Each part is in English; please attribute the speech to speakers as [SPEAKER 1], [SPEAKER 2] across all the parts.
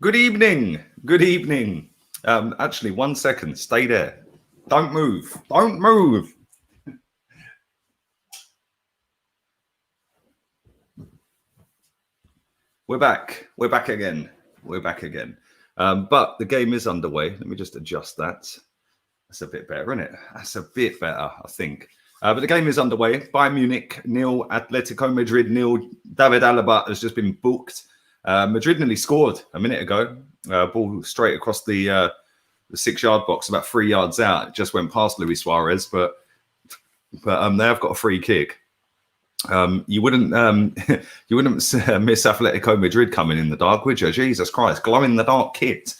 [SPEAKER 1] Good evening. Good evening. Actually, 1 second. Stay there. Don't move. Don't move. We're back. We're back again. We're back again. But the game is underway. Let me just adjust that. That's a bit better, isn't it? That's a bit better, I think. But the game is underway. Bayern Munich 0, Atletico Madrid 0. David Alaba has just been booked. Madrid nearly scored a minute ago. Ball straight across the 6-yard box, about 3 yards out. It just went past Luis Suarez, but they have got a free kick. You wouldn't miss Atletico Madrid coming in the dark, would you? Jesus Christ, glow in the dark kit.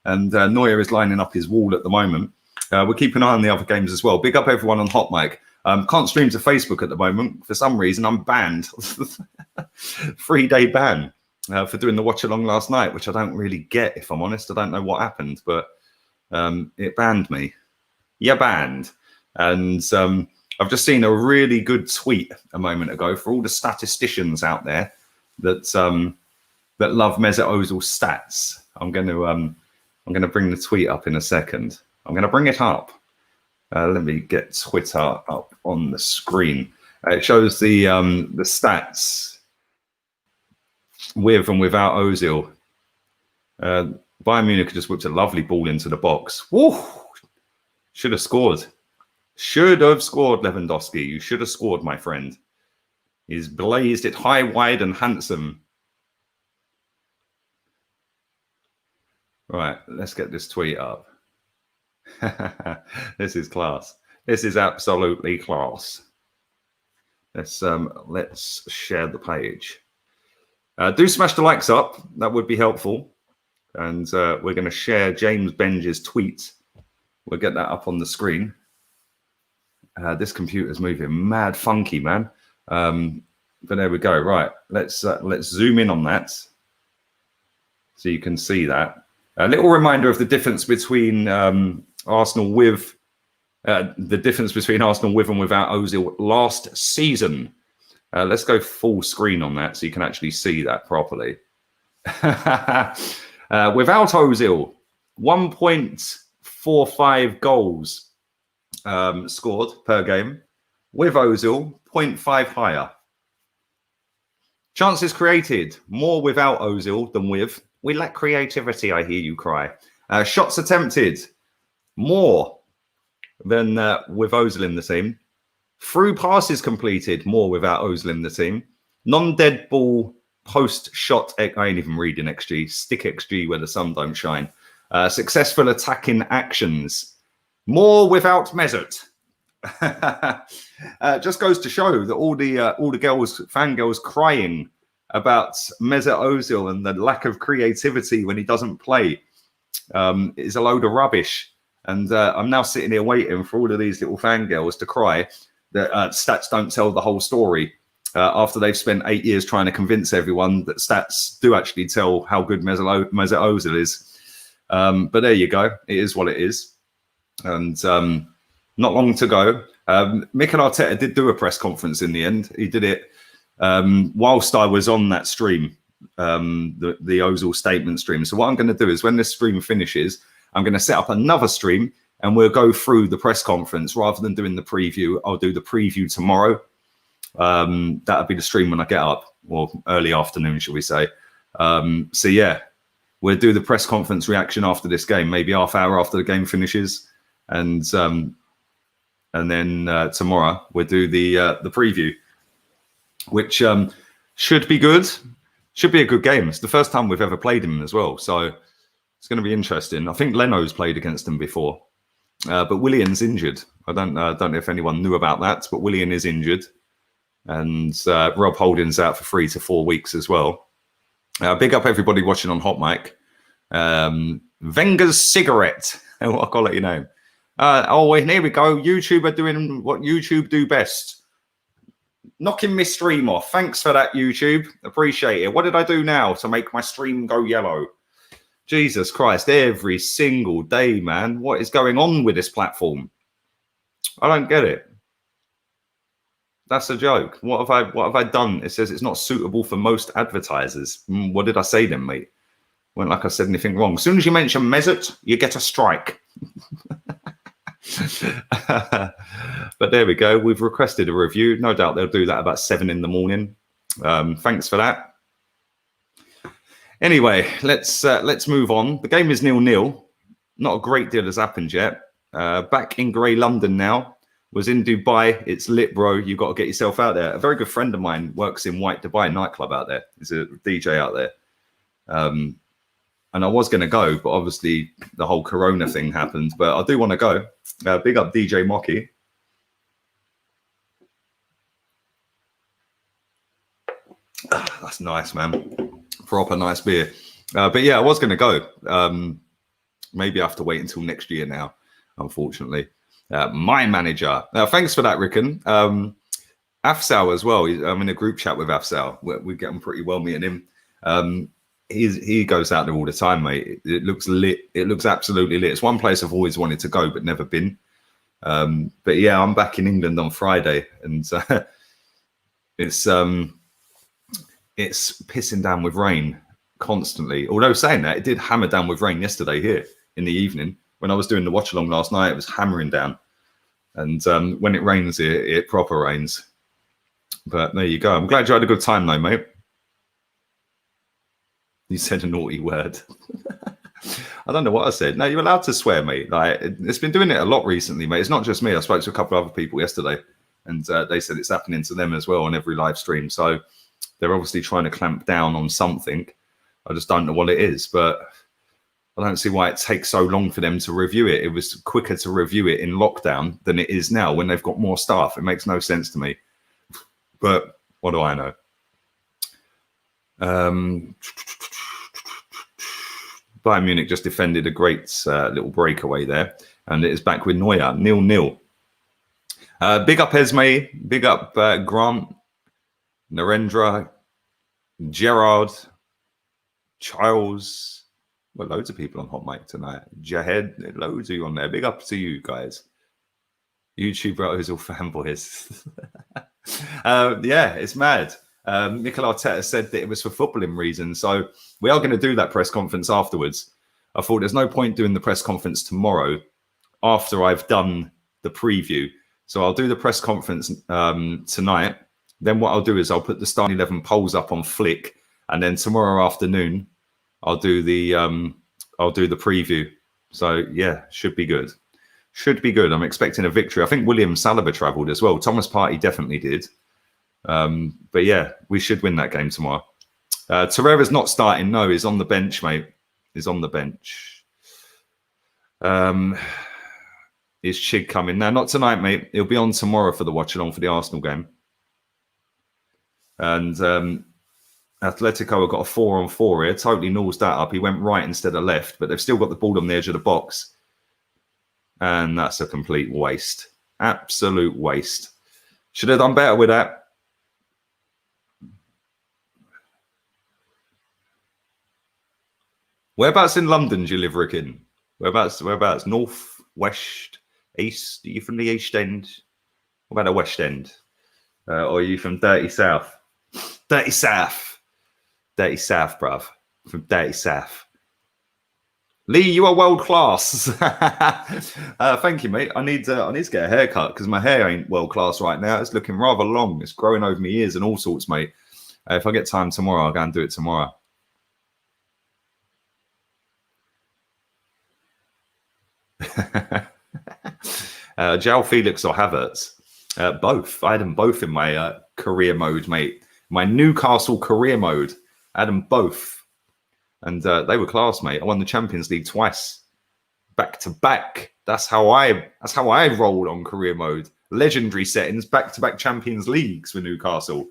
[SPEAKER 1] And Neuer is lining up his wall at the moment. We're keeping an eye on the other games as well. Big up everyone on HOTMIC. Can't stream to Facebook at the moment. For some reason, I'm banned. 3-day ban for doing the watch-along last night, which I don't really get, if I'm honest. I don't know what happened, but it banned me. Yeah, banned. And I've just seen a really good tweet a moment ago for all the statisticians out there that love Mesut Ozil's stats. I'm going to bring the tweet up in a second. I'm going to bring it up. Let me get Twitter up on the screen. It shows the stats with and without Ozil. Bayern Munich just whipped a lovely ball into the box. Woo! Should have scored. Should have scored, Lewandowski. You should have scored, my friend. He's blazed it high, wide, and handsome. Right, let's get this tweet up. This is class. This is absolutely class. Let's share the page. Do smash the likes up. That would be helpful. And we're going to share James Benge's tweet. We'll get that up on the screen. This computer's moving mad funky, man. But there we go. Right, let's zoom in on that so you can see that. A little reminder of the difference between Arsenal with and without Ozil last season. Let's go full screen on that so you can actually see that properly. Without Ozil, 1.45 goals scored per game. With Ozil, 0.5 higher. Chances created, more without Ozil than with. We lack creativity, I hear you cry. Shots attempted, more than with Ozil in the team. Through passes completed, more without Ozil in the team. Non-dead ball post-shot, I ain't even reading XG, stick XG where the sun don't shine. Successful attacking actions, more without Mesut. Just goes to show that all the girls, fangirls crying about Mesut Ozil and the lack of creativity when he doesn't play is a load of rubbish. And I'm now sitting here waiting for all of these little fangirls to cry that stats don't tell the whole story after they've spent 8 years trying to convince everyone that stats do actually tell how good Mesut Ozil is. But there you go. It is what it is. And not long to go. Mikel Arteta did do a press conference in the end. He did it whilst I was on that stream, the Ozil statement stream. So what I'm going to do is when this stream finishes, I'm going to set up another stream and we'll go through the press conference rather than doing the preview. I'll do the preview tomorrow. That'll be the stream when I get up, or early afternoon, shall we say. So yeah, we'll do the press conference reaction after this game, maybe half hour after the game finishes. And then tomorrow we'll do the preview, which should be good. Should be a good game. It's the first time we've ever played him as well, so it's going to be interesting. I think Leno's played against him before, but Willian's injured. I don't know if anyone knew about that, but Willian is injured, and Rob Holding's out for 3 to 4 weeks as well. Big up everybody watching on HOTMIC. Wenger's cigarette. I'll let you know. Oh, and here we go. YouTube are doing what YouTube do best. Knocking my stream off. Thanks for that, YouTube. Appreciate it. What did I do now to make my stream go yellow? Jesus Christ, every single day, man. What is going on with this platform? I don't get it. That's a joke. What have I done? It says it's not suitable for most advertisers. What did I say then, mate? Weren't like I said anything wrong. As soon as you mention Mesut, you get a strike. But there we go. We've requested a review. No doubt they'll do that about 7 in the morning. Thanks for that. Anyway, let's move on. The game is 0-0. Not a great deal has happened yet. Back in grey London now. Was in Dubai. It's lit, bro. You've got to get yourself out there. A very good friend of mine works in White Dubai nightclub out there. He's a DJ out there. And I was going to go, but obviously the whole Corona thing happened. But I do want to go. Big up DJ Mocky. That's nice, man. Proper nice beer. But yeah, I was going to go. Maybe I have to wait until next year now, unfortunately. My manager. Thanks for that, Rickon. Afsal as well. I'm in a group chat with Afsal. We get on pretty well, me and him. He goes out there all the time, mate. It looks lit. It looks absolutely lit. It's one place I've always wanted to go, but never been. But yeah, I'm back in England on Friday, and it's pissing down with rain constantly. Although saying that, it did hammer down with rain yesterday here in the evening. When I was doing the watch-along last night, it was hammering down. And when it rains here, it proper rains. But there you go. I'm glad you had a good time though, mate. You said a naughty word. I don't know what I said. No, you're allowed to swear, mate. Like, it's been doing it a lot recently, mate. It's not just me. I spoke to a couple of other people yesterday, and they said it's happening to them as well on every live stream. So they're obviously trying to clamp down on something. I just don't know what it is, but I don't see why it takes so long for them to review it. It was quicker to review it in lockdown than it is now when they've got more staff. It makes no sense to me. But what do I know? Bayern Munich just defended a great little breakaway there, and it is back with Neuer, 0-0. Big up Esme, big up Grant, Narendra, Gerard, Charles. Well, loads of people on HOTMIC tonight. Jahed, loads of you on there. Big up to you guys. YouTube Ozil fanboys. Yeah, it's mad. Mikel Arteta said that it was for footballing reasons. So we are going to do that press conference afterwards. I thought there's no point doing the press conference tomorrow after I've done the preview. So I'll do the press conference tonight. Then what I'll do is I'll put the starting 11 polls up on Flick, and then tomorrow afternoon I'll do the preview. So yeah, should be good. Should be good. I'm expecting a victory. I think William Saliba travelled as well. Thomas Partey definitely did. But yeah, we should win that game tomorrow. Torreira's not starting. No, he's on the bench, mate. He's on the bench. Is Chig coming? No, not tonight, mate. He'll be on tomorrow for the watch-along for the Arsenal game. And Atletico have got a 4-on-4 here. Totally nosed that up. He went right instead of left, but they've still got the ball on the edge of the box. And that's a complete waste. Absolute waste. Should have done better with that. Whereabouts in London do you live, Rickon? Whereabouts? North, west, east? Are you from the East End? What about the West End? Or are you from Dirty South? Dirty South. Dirty South, bruv. From Dirty South. Lee, you are world class. Thank you, mate. I need to get a haircut because my hair ain't world class right now. It's looking rather long. It's growing over my ears and all sorts, mate. If I get time tomorrow, I'll go and do it tomorrow. João Felix or Havertz? Both. I had them both in my career mode, mate. My Newcastle career mode. I had them both. And they were class, mate. I won the Champions League twice, back to back. That's how I rolled on career mode. Legendary settings, back to back Champions Leagues for Newcastle.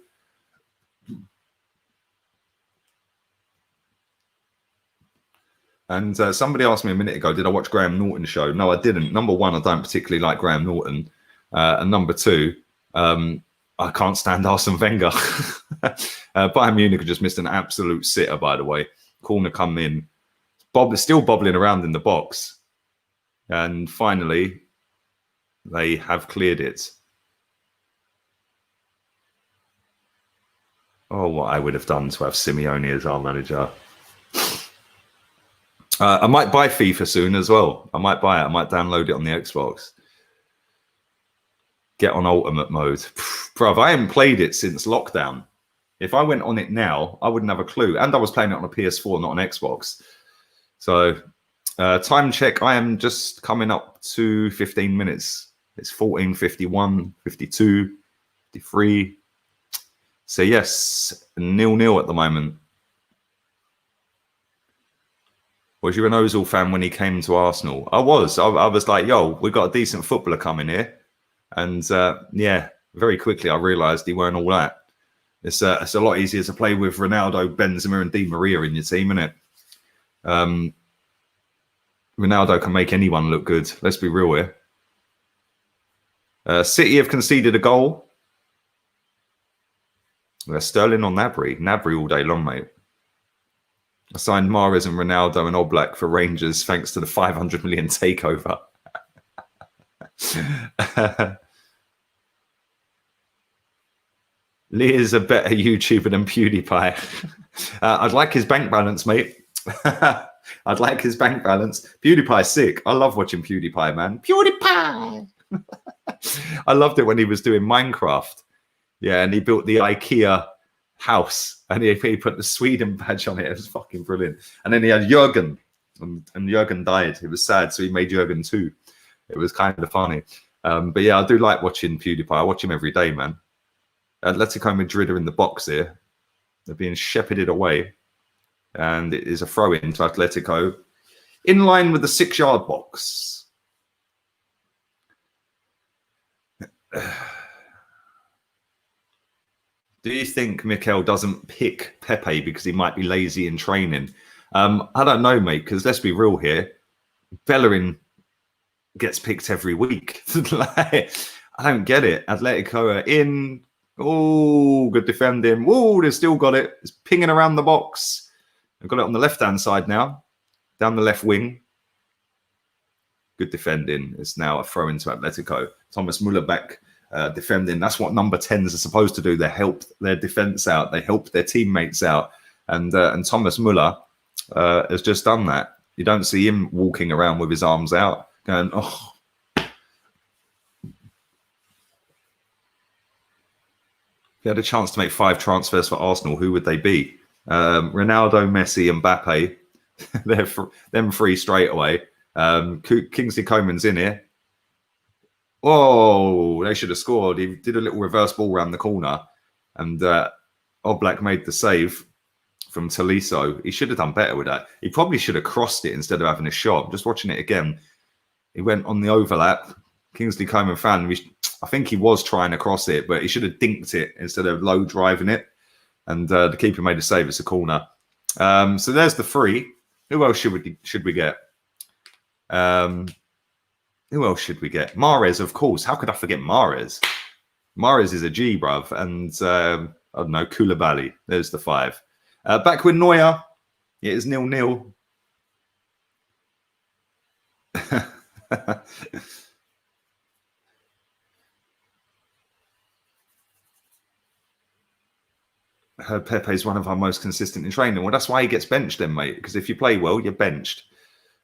[SPEAKER 1] And somebody asked me a minute ago, did I watch Graham Norton's show? No, I didn't. Number one, I don't particularly like Graham Norton. And number two, I can't stand Arsene Wenger. Bayern Munich have just missed an absolute sitter, by the way. Corner come in. Bob is still bobbling around in the box. And finally, they have cleared it. Oh, what I would have done to have Simeone as our manager. I might buy FIFA soon as well. I might buy it. I might download it on the Xbox. Get on ultimate mode. Bruv, I haven't played it since lockdown. If I went on it now, I wouldn't have a clue. And I was playing it on a PS4, not on Xbox. So time check, I am just coming up to 15 minutes. It's 14, 51, 52, 53. So yes, 0-0 at the moment. Was you an Ozil fan when he came to Arsenal? I was. I was like, yo, we got a decent footballer coming here. And yeah, very quickly I realised he weren't all that. It's a lot easier to play with Ronaldo, Benzema, and Di Maria in your team, isn't it? Ronaldo can make anyone look good. Let's be real here. City have conceded a goal. They're Sterling on Gnabry. Gnabry all day long, mate. I signed Mahrez and Ronaldo and Oblak for Rangers thanks to the 500 million takeover. Lee is a better YouTuber than PewDiePie. I'd like his bank balance, mate. I'd like his bank balance. PewDiePie's sick. I love watching PewDiePie, man. PewDiePie! I loved it when he was doing Minecraft. Yeah, and he built the IKEA house and he put the Sweden badge on it. It was fucking brilliant. And then he had Jurgen, and Jurgen died. It was sad, so he made Jurgen too. It was kind of funny. But yeah, I do like watching PewDiePie. I watch him every day, man. Atletico Madrid are in the box here. They're being shepherded away. And it is a throw-in to Atletico in line with the 6-yard box. Do you think Mikel doesn't pick Pepe because he might be lazy in training? I don't know, mate, because let's be real here. Bellerin gets picked every week. I don't get it. Atletico are in. Oh, good defending. Oh, they've still got it. It's pinging around the box. They've got it on the left-hand side now, down the left wing. Good defending. It's now a throw into Atletico. Thomas Muller back defending. That's what number 10s are supposed to do. They help their defense out. They help their teammates out. And Thomas Muller has just done that. You don't see him walking around with his arms out going, oh. If you had a chance to make 5 transfers for Arsenal, who would they be? Ronaldo, Messi, and Mbappe. They're them 3 straight away. Kingsley Coman's in here. Whoa, they should have scored. He did a little reverse ball around the corner. And Oblak made the save from Tolisso. He should have done better with that. He probably should have crossed it instead of having a shot. Just watching it again. He went on the overlap. Kingsley Coman found him. I think he was trying to cross it, but he should have dinked it instead of low driving it. And the keeper made a save. It's a corner. So there's the 3. Who else should we get? Who else should we get? Mahrez, of course. How could I forget Mahrez? Mahrez is a G, bruv. And I don't know, Koulibaly. There's the 5. Back with Neuer. It is 0-0. Pepe is one of our most consistent in training. Well, that's why he gets benched then, mate. Because if you play well, you're benched.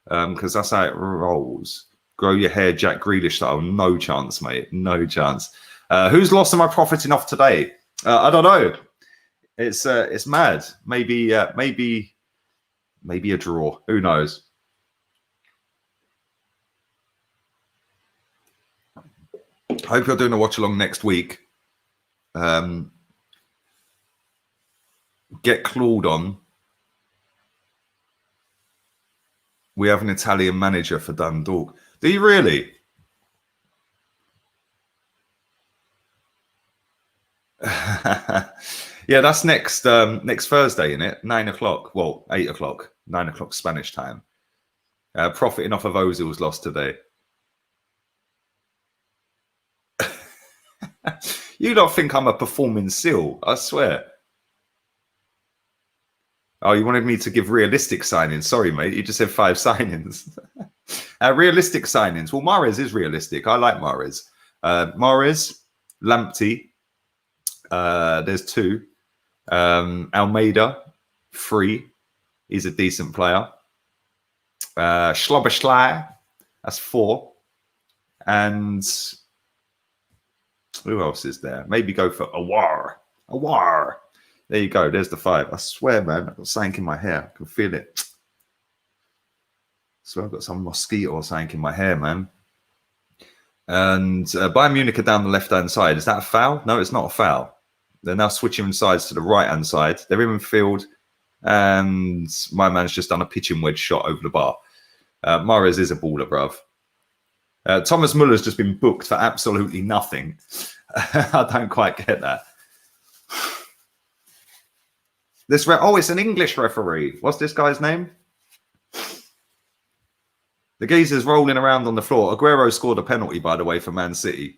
[SPEAKER 1] Because that's how it rolls. Grow your hair, Jack Grealish style. No chance, mate. No chance. Whose loss am I profiting off today? I don't know. It's mad. Maybe a draw. Who knows? Hope you're doing a watch along next week. Get clawed on. We have an Italian manager for Dundalk. Do you really? Yeah, that's next Thursday, isn't it? 9 o'clock. Well, 8 o'clock. 9 o'clock Spanish time. Profiting off of Ozil's loss today. You don't think I'm a performing seal, I swear. Oh, you wanted me to give realistic signings. Sorry, mate. You just said 5 signings. Realistic signings. Well, Mahrez is realistic. I like Mahrez. Mahrez, Lamptey. There's 2. Almeida, 3. He's a decent player. Schloberschlei, that's 4. And who else is there? Maybe go for Awar. Awar. There you go. There's the 5. I swear, man, I've got something in my hair. I can feel it. I swear I've got some mosquito or something in my hair, man. And Bayern Munich are down the left-hand side. Is that a foul? No, it's not a foul. They're now switching sides to the right-hand side. They're in field, and my man's just done a pitching wedge shot over the bar. Mahrez is a baller, bruv. Thomas Muller's just been booked for absolutely nothing. I don't quite get that. Oh, it's an English referee. What's this guy's name? The geezer's rolling around on the floor. Aguero scored a penalty, by the way, for Man City.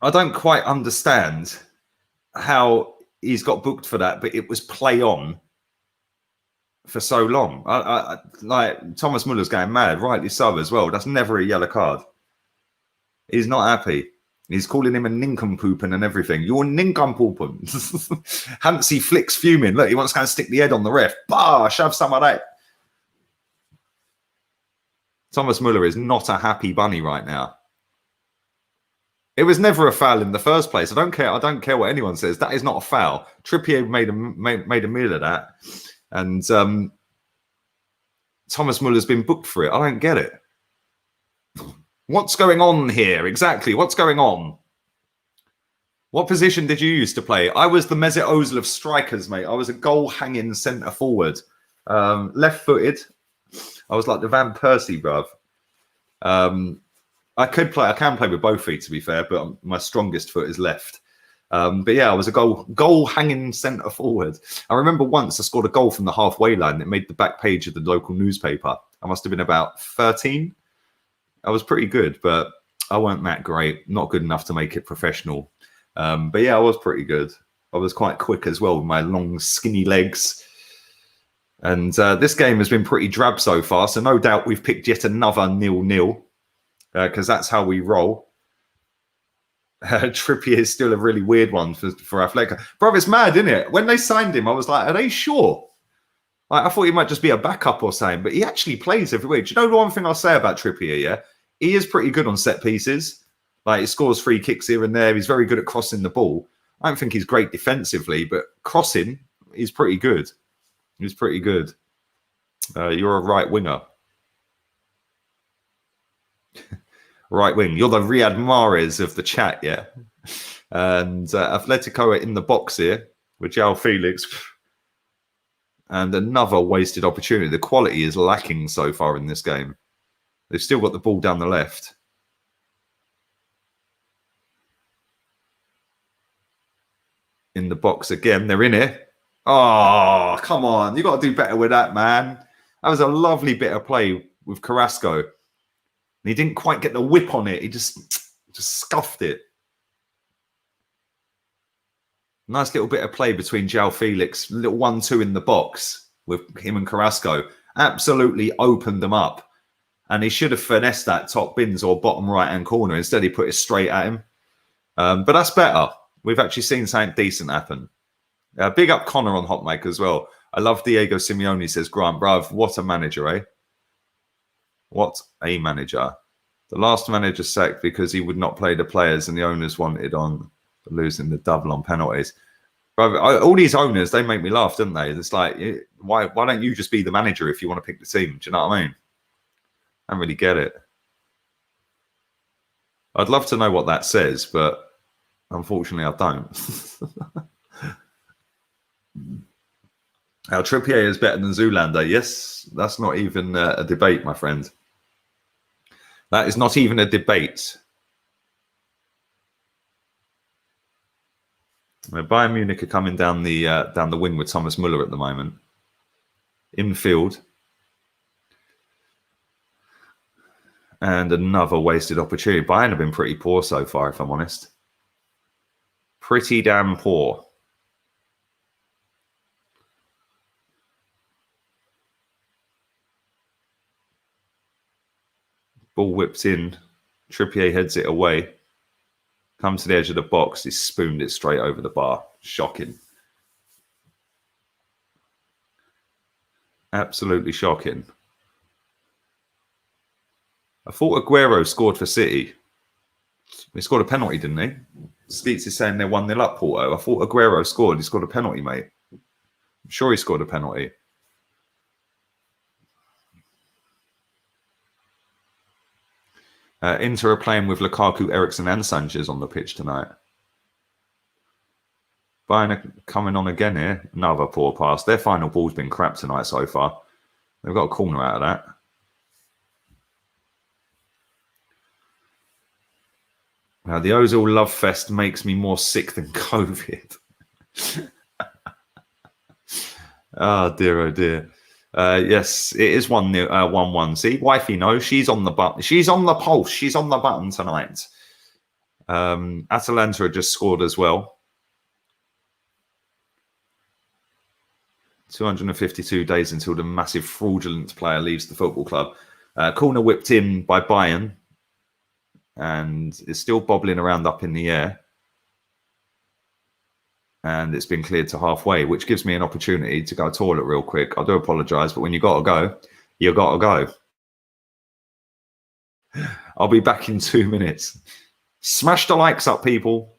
[SPEAKER 1] I don't quite understand how he's got booked for that, but it was play on for so long. Like Thomas Muller's going mad, rightly so as well. That's never a yellow card. He's not happy. He's calling him a nincompoop and everything. You're nincompoop. Hansi Flick's fuming. Look, he wants to go and stick the head on the ref. Bah, shove some of that. Thomas Muller is not a happy bunny right now. It was never a foul in the first place. I don't care. I don't care what anyone says. That is not a foul. Trippier made a meal of that, and Thomas Muller's been booked for it. I don't get it. What's going on here exactly? What's going on? What position did you used to play? I was the Mesut Ozil of strikers, mate. I was a goal-hanging centre forward, left-footed. I was like the Van Persie, bruv. I can play with both feet, to be fair, but my strongest foot is left. But yeah, I was a goal-hanging centre forward. I remember once I scored a goal from the halfway line that made the back page of the local newspaper. I must have been about 13. I was pretty good, but I weren't that great. Not good enough to make it professional. But yeah, I was pretty good. I was quite quick as well with my long, skinny legs. And this game has been pretty drab so far, so no doubt we've picked yet another 0-0 because that's how we roll. Trippier is still a really weird one for Atletico. Bro, it's mad, isn't it? When they signed him, I was like, are they sure? Like, I thought he might just be a backup or something, but he actually plays every week. Do you know the one thing I'll say about Trippier, yeah? He is pretty good on set pieces. Like, he scores free kicks here and there. He's very good at crossing the ball. I don't think he's great defensively, but crossing, he's pretty good. He's pretty good. You're a right winger. Right wing. You're the Riyad Mahrez of the chat, yeah? And Atletico are in the box here with João Felix. And another wasted opportunity. The quality is lacking so far in this game. They've still got the ball down the left. In the box again. They're in it. Oh, come on. You got to do better with that, man. That was a lovely bit of play with Carrasco. And he didn't quite get the whip on it. He just scuffed it. Nice little bit of play between João Felix. Little 1-2 in the box with him and Carrasco. Absolutely opened them up. And he should have finessed that top bins or bottom right-hand corner. Instead, he put it straight at him. But that's better. We've actually seen something decent happen. Big up Connor on HOTMIC as well. I love Diego Simeone, says Grant. Bruv, what a manager, eh? What a manager. The last manager sacked because he would not play the players and the owners wanted on losing the double on penalties. Bruv, all these owners, they make me laugh, don't they? It's like, why don't you just be the manager if you want to pick the team? Do you know what I mean? I don't really get it. I'd love to know what that says, but unfortunately I don't. How Trippier is better than Zoolander. Yes, that's not even a debate, my friend. That is not even a debate. Bayern Munich are coming down the wing with Thomas Muller at the moment. Infield. And another wasted opportunity. Bayern have been pretty poor so far, if I'm honest. Pretty damn poor. Ball whipped in. Trippier heads it away. Comes to the edge of the box. He spooned it straight over the bar. Shocking. Absolutely shocking. I thought Aguero scored for City. He scored a penalty, didn't he? Skeets is saying they're 1-0 up, Porto. I thought Aguero scored. He scored a penalty, mate. I'm sure he scored a penalty. Inter are playing with Lukaku, Eriksen and Sanchez on the pitch tonight. Bayern are coming on again here. Another poor pass. Their final ball's been crap tonight so far. They've got a corner out of that. The Ozil love fest makes me more sick than COVID. Oh dear, oh dear. Yes, it is 1-1. See, wifey knows she's on the button. She's on the pulse. She's on the button tonight. Atalanta had just scored as well. 252 days until the massive fraudulent player leaves the football club. Corner whipped in by Bayern, and it's still bobbling around up in the air. And it's been cleared to halfway, which gives me an opportunity to go to the toilet real quick. I do apologise, but when you got to go, you got to go. I'll be back in 2 minutes. Smash the likes up, people.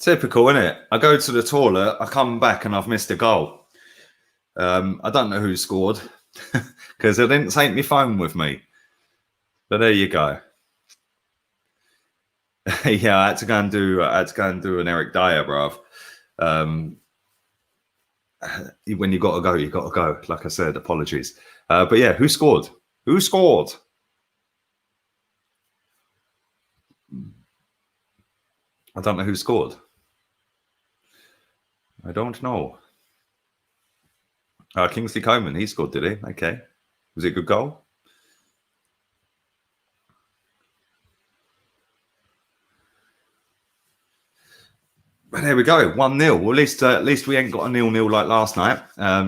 [SPEAKER 1] Typical, isn't it? I go to the toilet, I come back and I've missed a goal. I don't know who scored because I didn't take my phone with me. But there you go. Yeah, I had to go and do an Eric Dyer, bruv. When you got to go, you got to go. Like I said, apologies. But yeah, who scored? Who scored? I don't know who scored. I don't know. Kingsley Coman, he scored, did he? Okay. Was it a good goal? But there we go, 1-0. Well, at least we ain't got a 0-0 like last night.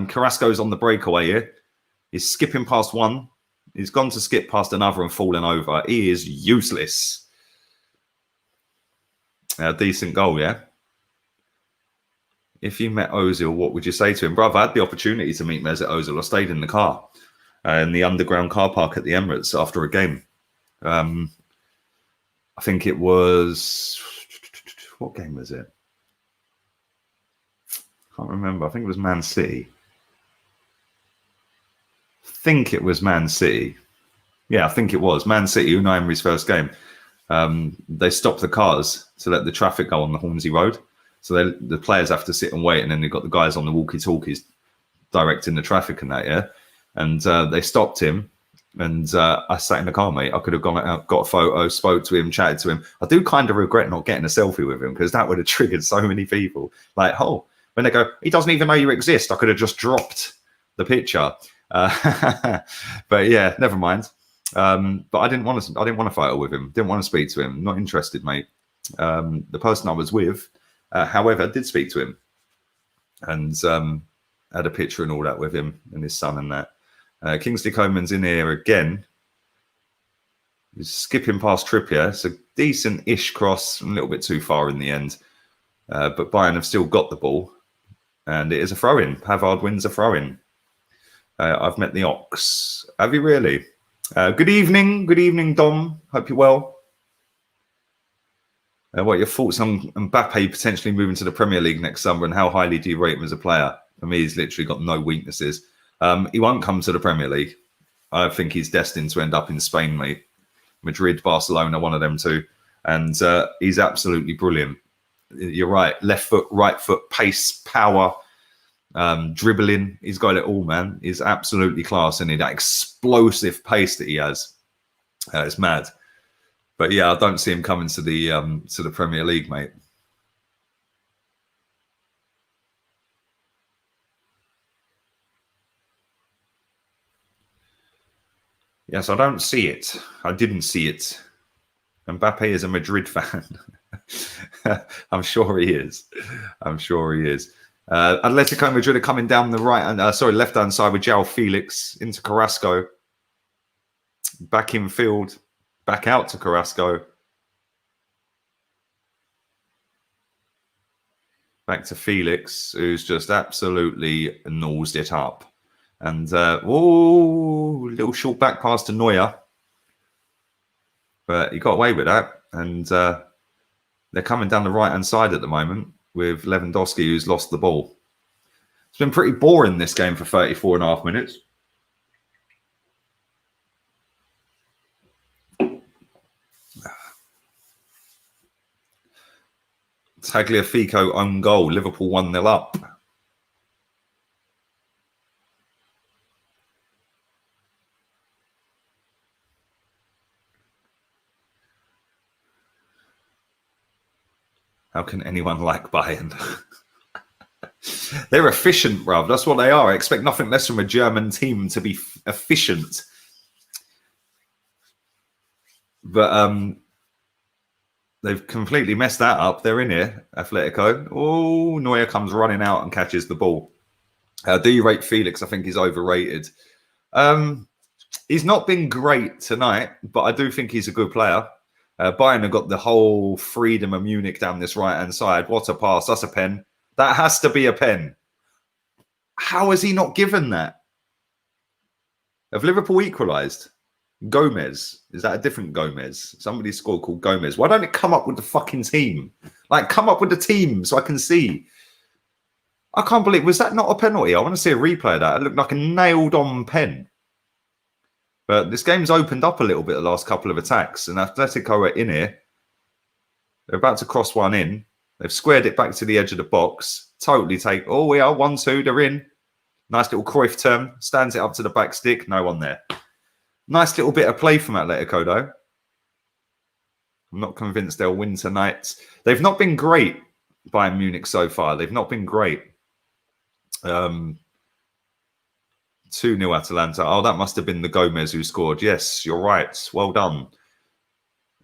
[SPEAKER 1] Carrasco's on the breakaway here. He's skipping past one. He's gone to skip past another and fallen over. He is useless. A decent goal, yeah? If you met Ozil, what would you say to him? Bruv, I had the opportunity to meet Mesut Ozil. I stayed in the car, in the underground car park at the Emirates after a game. I think it was... What game was it? Can't remember. I think it was Man City. Yeah, I think it was. Man City, Unai Emery's first game. They stopped the cars to let the traffic go on the Hornsey Road. So the players have to sit and wait, and then they've got the guys on the walkie-talkies directing the traffic and that, yeah? And they stopped him, and I sat in the car, mate. I could have gone out, got a photo, spoke to him, chatted to him. I do kind of regret not getting a selfie with him because that would have triggered so many people. Like, oh, when they go, he doesn't even know you exist. I could have just dropped the picture. But yeah, never mind. But I didn't want to photo with him. Didn't want to speak to him. Not interested, mate. The person I was with, however, did speak to him and had a picture and all that with him and his son and that. Kingsley Coman's in here again. He's skipping past Trippier. It's a decent-ish cross, a little bit too far in the end. But Bayern have still got the ball. And it is a throw-in. Pavard wins a throw-in. I've met the Ox. Have you really? Good evening, Dom. Hope you're well. What are your thoughts on Mbappe potentially moving to the Premier League next summer, and how highly do you rate him as a player? For me, he's literally got no weaknesses. He won't come to the Premier League. I think he's destined to end up in Spain, mate. Madrid, Barcelona, one of them two. And he's absolutely brilliant. You're right. Left foot, right foot, pace, power, dribbling. He's got it all, man. He's absolutely class, and that explosive pace that he has. It's mad. But yeah, I don't see him coming to the Premier League, mate. Yes, I don't see it. I didn't see it. Mbappe is a Madrid fan. I'm sure he is. Atletico Madrid are coming down the left-hand side with João Felix into Carrasco. Back in field. Back out to Carrasco. Back to Felix, who's just absolutely nosed it up. And, little short back pass to Neuer. But he got away with that. And they're coming down the right-hand side at the moment with Lewandowski, who's lost the ball. It's been pretty boring, this game, for 34 and a half minutes. Tagliafico own goal. Liverpool 1-0 up. How can anyone like Bayern? They're efficient, bruv. That's what they are. I expect nothing less from a German team to be efficient. But they've completely messed that up. They're in here, Atletico. Oh, Neuer comes running out and catches the ball. Do you rate Felix? I think he's overrated. He's not been great tonight, but I do think he's a good player. Bayern have got the whole freedom of Munich down this right-hand side. What a pass. That's a pen. That has to be a pen. How has he not given that? Have Liverpool equalised? Gomez. Is that a different Gomez? Somebody scored called Gomez. Why don't it come up with the fucking team? Like, come up with the team so I can see. I can't believe, was that not a penalty? I want to see a replay of that. It looked like a nailed-on pen. But this game's opened up a little bit the last couple of attacks, and Atletico are in here. They're about to cross one in. They've squared it back to the edge of the box. Totally take. Oh, we are 1-2. They're in. Nice little Cruyff turn. Stands it up to the back stick. No one there. Nice little bit of play from Atletico, though. I'm not convinced they'll win tonight. They've not been great, Bayern Munich, so far. They've not been great. 2-0 Atalanta. Oh, that must have been the Gomez who scored. Yes, you're right. Well done.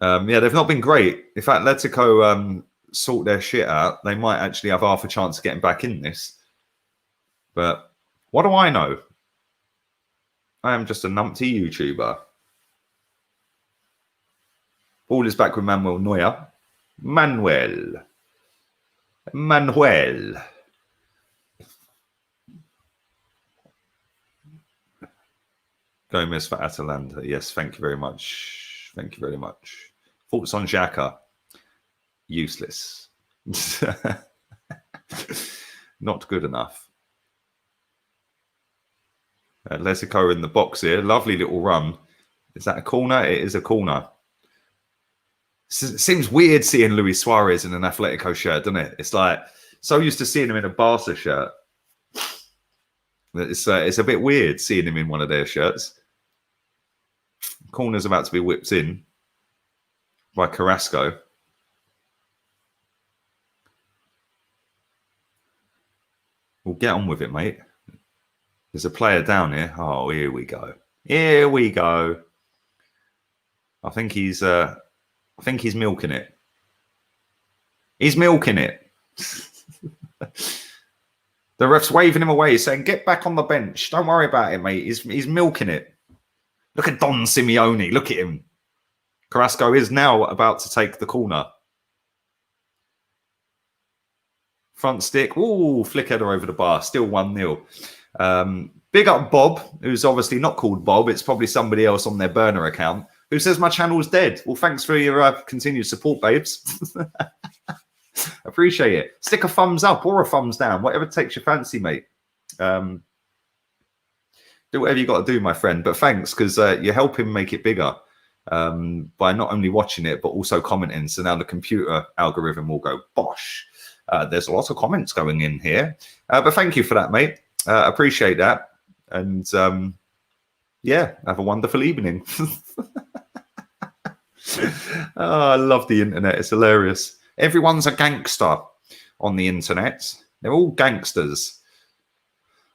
[SPEAKER 1] Yeah, they've not been great. If Atletico sort their shit out, they might actually have half a chance of getting back in this. But what do I know? I am just a numpty YouTuber. Ball is back with Manuel Neuer. Manuel. Gomez for Atalanta. Yes, thank you very much. Thank you very much. Thoughts on Xhaka? Useless. Not good enough. Atletico in the box here. Lovely little run. Is that a corner? It is a corner. It seems weird seeing Luis Suarez in an Atletico shirt, doesn't it? It's like, so used to seeing him in a Barca shirt. It's a bit weird seeing him in one of their shirts. Corner's about to be whipped in by Carrasco. Well, get on with it, mate. There's a player down here. Oh, here we go. Here we go. I think he's milking it. He's milking it. The ref's waving him away, saying, "Get back on the bench. Don't worry about it, mate." He's milking it. Look at Don Simeone. Look at him. Carrasco is now about to take the corner. Front stick. Ooh, flick header over the bar. Still 1-0. Big up Bob, who's obviously not called Bob. It's probably somebody else on their burner account who says my channel's dead. Well, thanks for your continued support, babes. Appreciate it. Stick a thumbs up or a thumbs down, whatever takes your fancy, mate. Do whatever you got to do, my friend. But thanks, because you're helping make it bigger by not only watching it, but also commenting. So now the computer algorithm will go, bosh. There's a lot of comments going in here. But thank you for that, mate. Appreciate that. And yeah, have a wonderful evening. Oh, I love the internet. It's hilarious. Everyone's a gangster on the internet. They're all gangsters.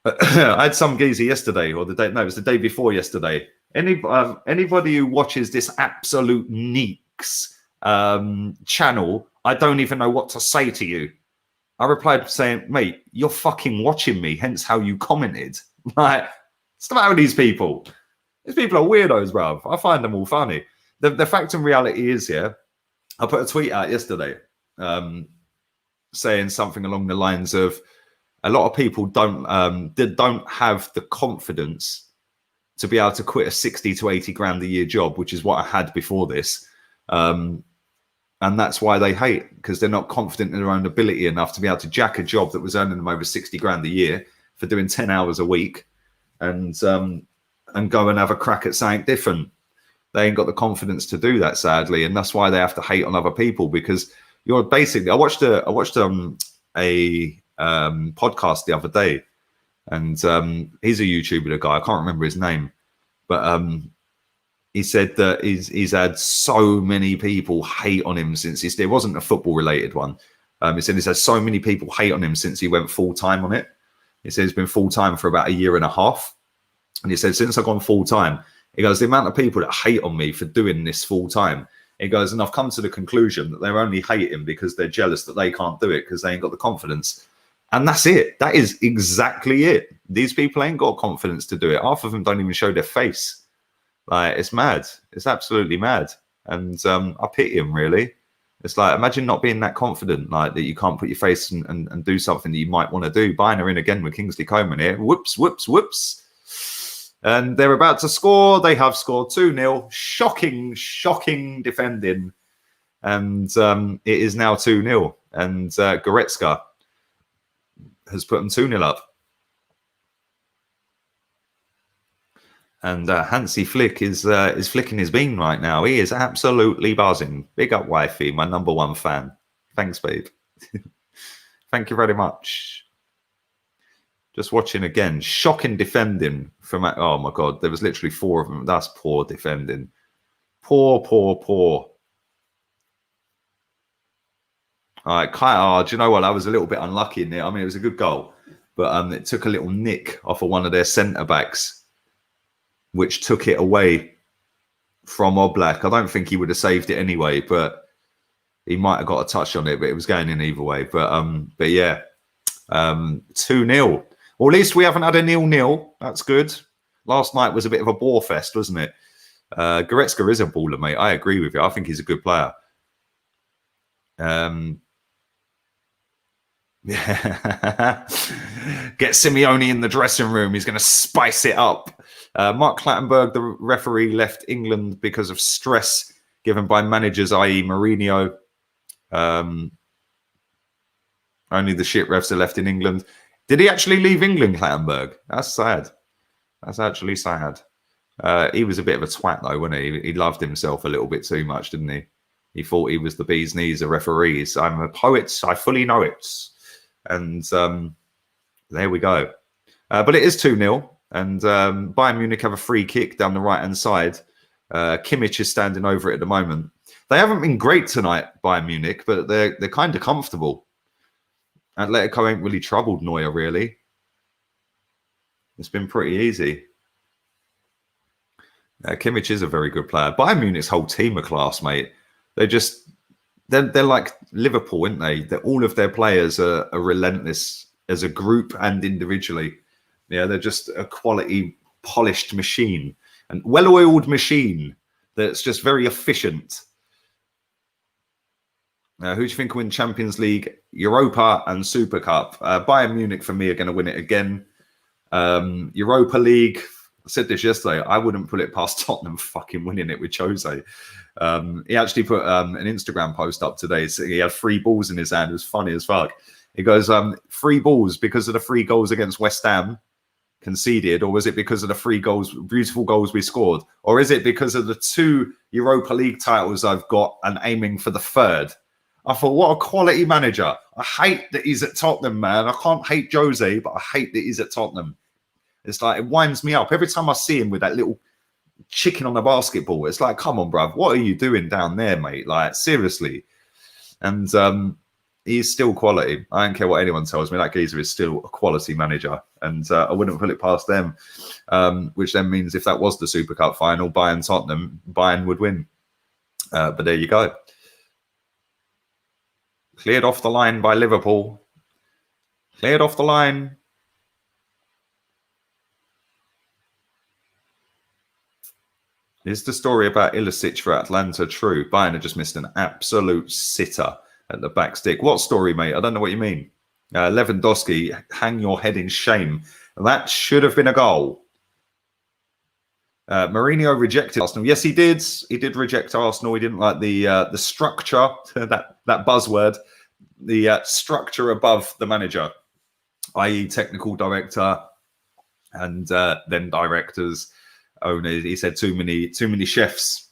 [SPEAKER 1] I had some geezer yesterday, or the day, no, it was the day before yesterday. Anybody who watches this absolute neeks channel, I don't even know what to say to you. I replied saying, mate, you're fucking watching me, hence how you commented. Like, what's the matter with these people? These people are weirdos, bruv. I find them all funny. The fact and reality is, yeah, I put a tweet out yesterday saying something along the lines of a lot of people don't have the confidence to be able to quit a 60 to 80 grand a year job, which is what I had before this. And that's why they hate, because they're not confident in their own ability enough to be able to jack a job that was earning them over 60 grand a year for doing 10 hours a week and go and have a crack at something different. They ain't got the confidence to do that, sadly, and that's why they have to hate on other people. Because you're basically, I watched a podcast the other day, and he's a YouTuber, the guy, I can't remember his name, but he said that he's had so many people hate on him since it wasn't a football related one. He said he's had so many people hate on him since he went full time on it. He said he's been full time for about 1.5 years, and he said since I've gone full time, he goes, the amount of people that hate on me for doing this full time, he goes, and I've come to the conclusion that they're only hating because they're jealous that they can't do it because they ain't got the confidence. And that's it. That is exactly it. These people ain't got confidence to do it. Half of them don't even show their face. Like, it's mad. It's absolutely mad. And I pity him, really. It's like, imagine not being that confident, like that you can't put your face and do something that you might want to do. VIENNA in again with Kingsley Coman here. Whoops, whoops, whoops. And they're about to score. They have scored 2-0. Shocking defending. And it is now 2-0. And Goretzka has put them 2-0 up. And Hansi Flick is flicking his bean right now. He is absolutely buzzing. Big up, wifey, my #1 fan. Thanks, babe. Thank you very much. Just watching again. Shocking defending from... Oh, my God. There was literally 4 of them. That's poor defending. Poor. All right, do you know what? I was a little bit unlucky in there. I mean, it was a good goal. But it took a little nick off of one of their centre-backs, which took it away from Oblak. I don't think he would have saved it anyway, but he might have got a touch on it, but it was going in either way. But yeah, 2-0. Or at least we haven't had a 0-0. That's good. Last night was a bit of a bore fest, wasn't it? Goretzka is a baller, mate. I agree with you. I think he's a good player. Yeah. Get Simeone in the dressing room. He's going to spice it up. Mark Clattenburg, the referee, left England because of stress given by managers, i.e. Mourinho. Only the shit refs are left in England. Did he actually leave England, Clattenburg? That's sad. That's actually sad. He was a bit of a twat, though, wasn't he? He loved himself a little bit too much, didn't he? He thought he was the bee's knees of referees. I'm a poet. I fully know it. And there we go. But it is 2-0. And Bayern Munich have a free kick down the right-hand side. Kimmich is standing over it at the moment. They haven't been great tonight, Bayern Munich, but they're kind of comfortable. Atletico ain't really troubled Neuer, really. It's been pretty easy. Kimmich is a very good player. Bayern Munich's whole team are class, mate. They're like Liverpool, aren't they? All of their players are relentless as a group and individually. Yeah, they're just a quality, polished machine and well-oiled machine that's just very efficient. Who do you think will win Champions League, Europa and Super Cup? Bayern Munich, for me, are going to win it again. Europa League, I said this yesterday, I wouldn't put it past Tottenham fucking winning it with Jose. He actually put an Instagram post up today. So he had 3 balls in his hand. It was funny as fuck. He goes, 3 balls because of the 3 goals against West Ham conceded, or was it because of the 3 goals, beautiful goals we scored? Or is it because of the 2 Europa League titles I've got and aiming for the 3rd? I thought, what a quality manager. I hate that he's at Tottenham, man. I can't hate Jose, but I hate that he's at Tottenham. It's like, it winds me up. Every time I see him with that little chicken on the basketball, it's like, come on, bruv. What are you doing down there, mate? Like, seriously. And he's still quality. I don't care what anyone tells me. That geezer is still a quality manager. And I wouldn't put it past them. Which then means if that was the Super Cup final, Bayern-Tottenham, Bayern would win. But there you go. Cleared off the line by Liverpool. Cleared off the line. Is the story about Ilicic for Atlanta true? Bayern have just missed an absolute sitter at the back stick. What story, mate? I don't know what you mean. Lewandowski, hang your head in shame. That should have been a goal. Mourinho rejected Arsenal. Yes, he did. He did reject Arsenal. He didn't like the structure, that buzzword, the structure above the manager, i.e. technical director and then directors, owners. He said too many chefs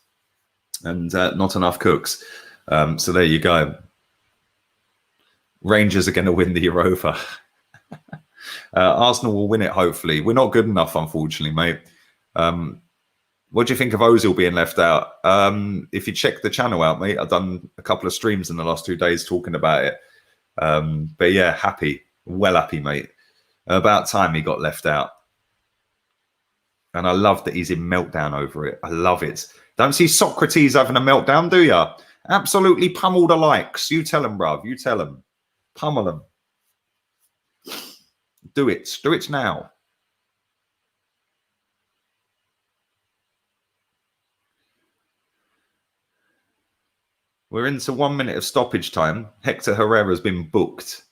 [SPEAKER 1] and not enough cooks. So there you go. Rangers are going to win the Europa. Arsenal will win it, hopefully. We're not good enough, unfortunately, mate. What do you think of Ozil being left out? If you check the channel out, mate, I've done a couple of streams in the last 2 days talking about it. But yeah, happy. Well happy, mate. About time he got left out. And I love that he's in meltdown over it. I love it. Don't see Socrates having a meltdown, do you? Absolutely pummel the likes. You tell him, bruv. You tell him. Pummel them. Do it. Do it now. We're into 1 minute of stoppage time. Hector Herrera's been booked.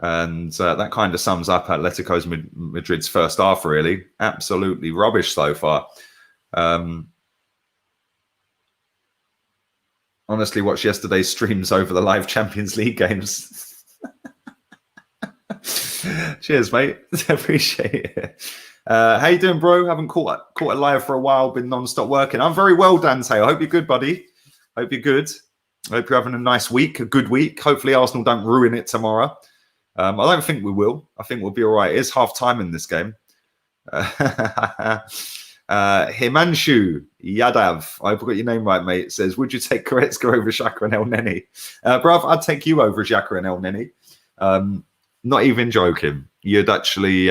[SPEAKER 1] And that kind of sums up Atletico's Madrid's first half, really. Absolutely rubbish so far. Honestly, watched yesterday's streams over the live Champions League games. Cheers, mate. Appreciate it. How you doing, bro? Haven't caught it live for a while. Been non-stop working. I'm very well, Dante. I hope you're good, buddy. Hope you're good. I hope you're having a nice week, a good week. Hopefully Arsenal don't ruin it tomorrow. I don't think we will. I think we'll be all right. It is half time in this game. Himanshu Yadav, I forgot your name right, mate. Says, would you take Goretzka over Xhaka and El Neni? Bruv, I'd take you over Xhaka and El Neni. Not even joking. You'd actually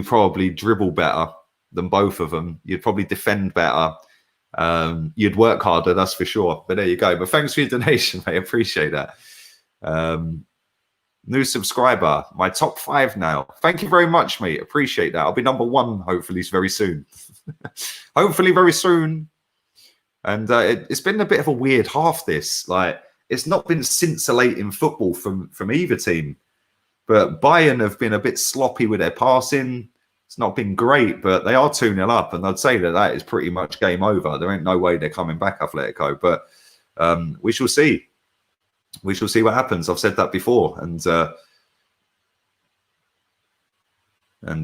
[SPEAKER 1] probably dribble better than both of them. You'd probably defend better. You'd work harder, that's for sure. But there you go. But thanks for your donation, mate. Appreciate that. New subscriber, my top 5 now. Thank you very much, mate. Appreciate that. I'll be number 1, hopefully, very soon. Hopefully, very soon. And it's been a bit of a weird half, this. Like, it's not been scintillating football from either team. But Bayern have been a bit sloppy with their passing. It's not been great, but they are 2-0 up. And I'd say that is pretty much game over. There ain't no way they're coming back, Atletico. But we shall see. We shall see what happens. I've said that before and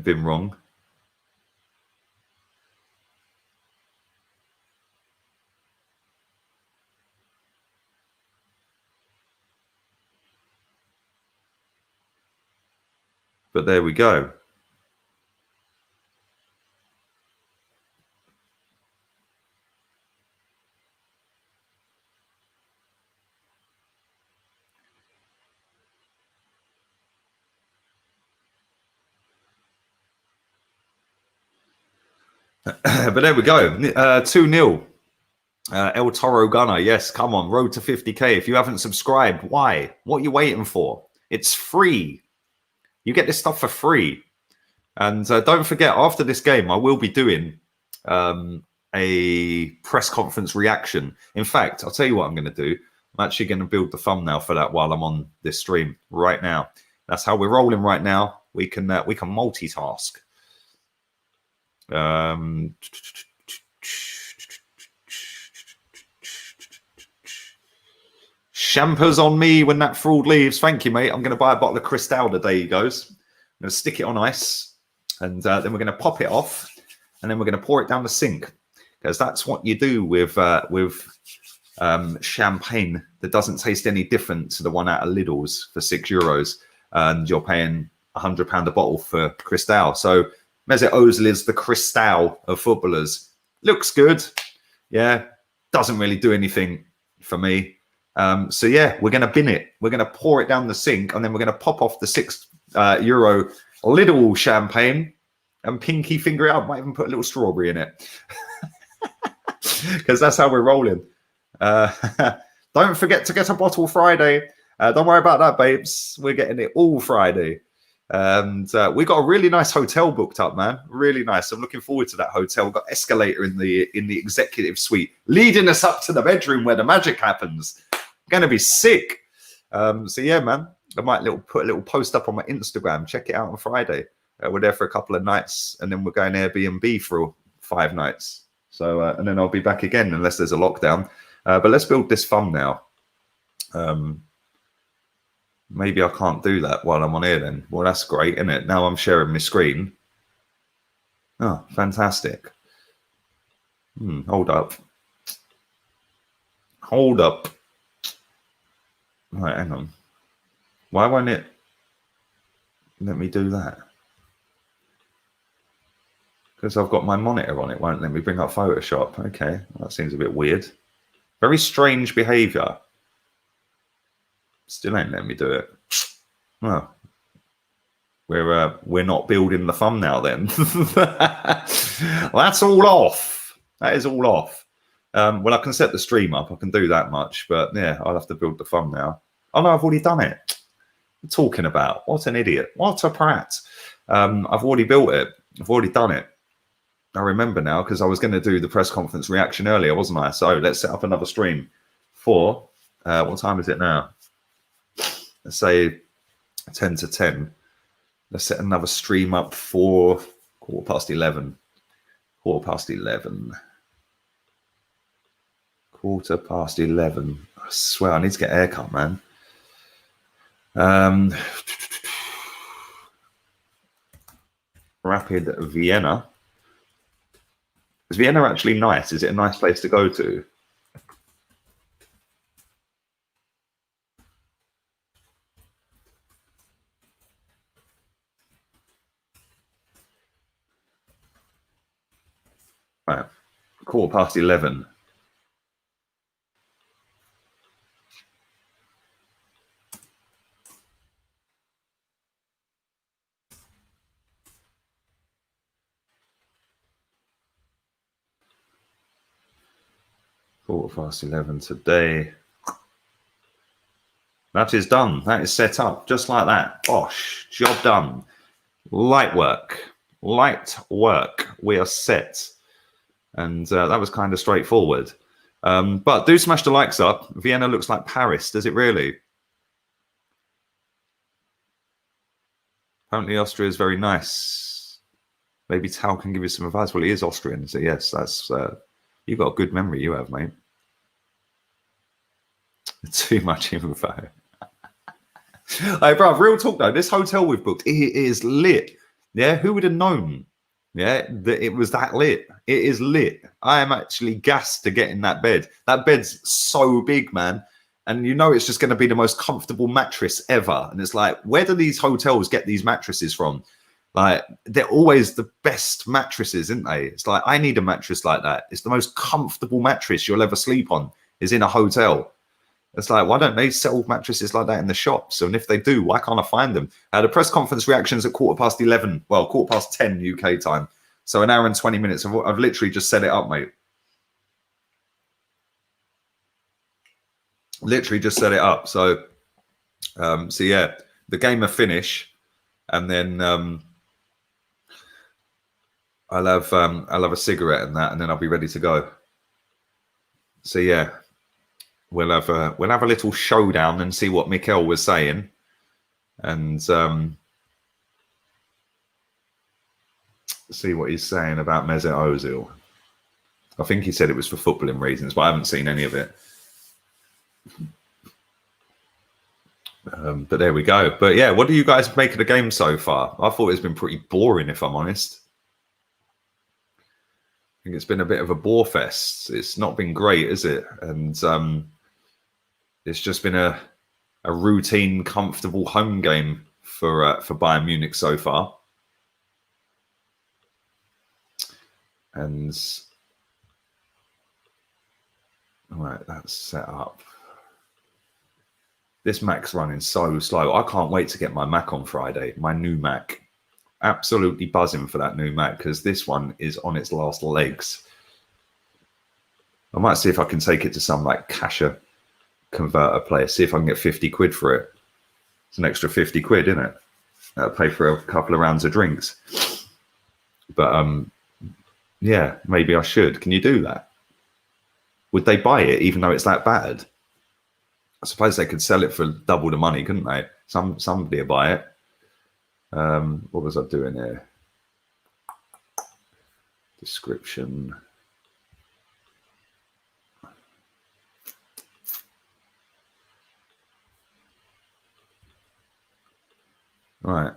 [SPEAKER 1] been wrong. But there we go. But there we go. 2-0. El Toro Gunner. Yes, come on. Road to 50K. If you haven't subscribed, why? What are you waiting for? It's free. You get this stuff for free. And don't forget, after this game, I will be doing a press conference reaction. In fact, I'll tell you what I'm going to do. I'm actually going to build the thumbnail for that while I'm on this stream right now. That's how we're rolling right now. We can multitask. Champers on me when that fraud leaves. Thank you, mate. I'm going to buy a bottle of Cristal the day he goes. I'm going to stick it on ice, and then we're going to pop it off, and then we're going to pour it down the sink, because that's what you do with champagne that doesn't taste any different to the one out of Lidl's for €6, and you're paying £100 a bottle for Cristal. So Mesut Ozil is the Cristal of footballers. Looks good. Yeah. Doesn't really do anything for me. So, yeah, we're going to bin it. We're going to pour it down the sink, and then we're going to pop off the €6 Lidl champagne and pinky finger it out. Might even put a little strawberry in it. Because that's how we're rolling. Don't forget to get a bottle Friday. Don't worry about that, babes. We're getting it all Friday. And we got a really nice hotel booked up, man. Really nice. I'm looking forward to that hotel. We've got escalator in the executive suite, leading us up to the bedroom where the magic happens. Going to be sick. So yeah, man. I might put a little post up on my Instagram. Check it out on Friday. We're there for a couple of nights, and then we're going Airbnb for 5 nights. So and then I'll be back again unless there's a lockdown. But let's build this thumbnail. Maybe I can't do that while I'm on here then. Well, that's great, isn't it? Now I'm sharing my screen. Oh, fantastic. Hold up. Hold up. Right, hang on. Why won't it let me do that? Because I've got my monitor on it. Won't let me bring up Photoshop. Okay, that seems a bit weird. Very strange behavior. Still ain't letting me do it. Well, we're not building the thumbnail then. That's all off. That is all off. Well, I can set the stream up. I can do that much, but yeah, I'll have to build the thumbnail. Oh no, I've already done it. What are you talking about? What an idiot! What a prat! I've already built it. I've already done it. I remember now because I was going to do the press conference reaction earlier, wasn't I? So let's set up another stream for what time is it now? let's say 10 to 10. Let's set another stream up for 11:15. 11:15. 11:15. I swear I need to get a haircut, man. Rapid Vienna. Is Vienna actually nice? Is it a nice place to go to? Right. 11:15. Quarter past 11 today. That is done. That is set up just like that. Bosh, job done. Light work. We are set. And that was kind of straightforward. But do smash the likes up. Vienna looks like Paris. Does it really? Apparently Austria is very nice. Maybe Tal can give you some advice. Well, he is Austrian. So yes, that's... you've got a good memory, you have, mate. Too much info. Hey, bro, real talk, though. This hotel we've booked, it is lit. Yeah, who would have known? Yeah, that it was that lit. It is lit. I am actually gassed to get in that bed. That bed's so big, man. And you know it's just going to be the most comfortable mattress ever. And it's like, where do these hotels get these mattresses from? Like, they're always the best mattresses, aren't they? It's like, I need a mattress like that. It's the most comfortable mattress you'll ever sleep on is in a hotel. It's like, why don't they sell mattresses like that in the shops? And if they do, why can't I find them? The press conference reactions at 11:15. Well, 10:15 UK time. So an hour and 20 minutes. I've literally just set it up, mate. Literally just set it up. So, so yeah, the game will finish, and then I'll have a cigarette and that, and then I'll be ready to go. So yeah, we'll have a little showdown and see what Mikel was saying, and see what he's saying about Mesut Ozil. I think he said it was for footballing reasons, but I haven't seen any of it. But there we go. But yeah, what do you guys make of the game so far? I thought it's been pretty boring, if I'm honest. I think it's been a bit of a bore fest. It's not been great, is it? And it's just been a routine, comfortable home game for Bayern Munich so far. And all right, that's set up. This Mac's running so slow. I can't wait to get my Mac on Friday, my new Mac. Absolutely buzzing for that new Mac because this one is on its last legs. I might see if I can take it to some like Kasha converter place, see if I can get 50 quid for it. It's an extra 50 quid, isn't it? That'll pay for a couple of rounds of drinks. But yeah, maybe I should. Can you do that? Would they buy it even though it's that bad? I suppose they could sell it for double the money, couldn't they? Somebody would buy it. What was I doing here? Description. Right.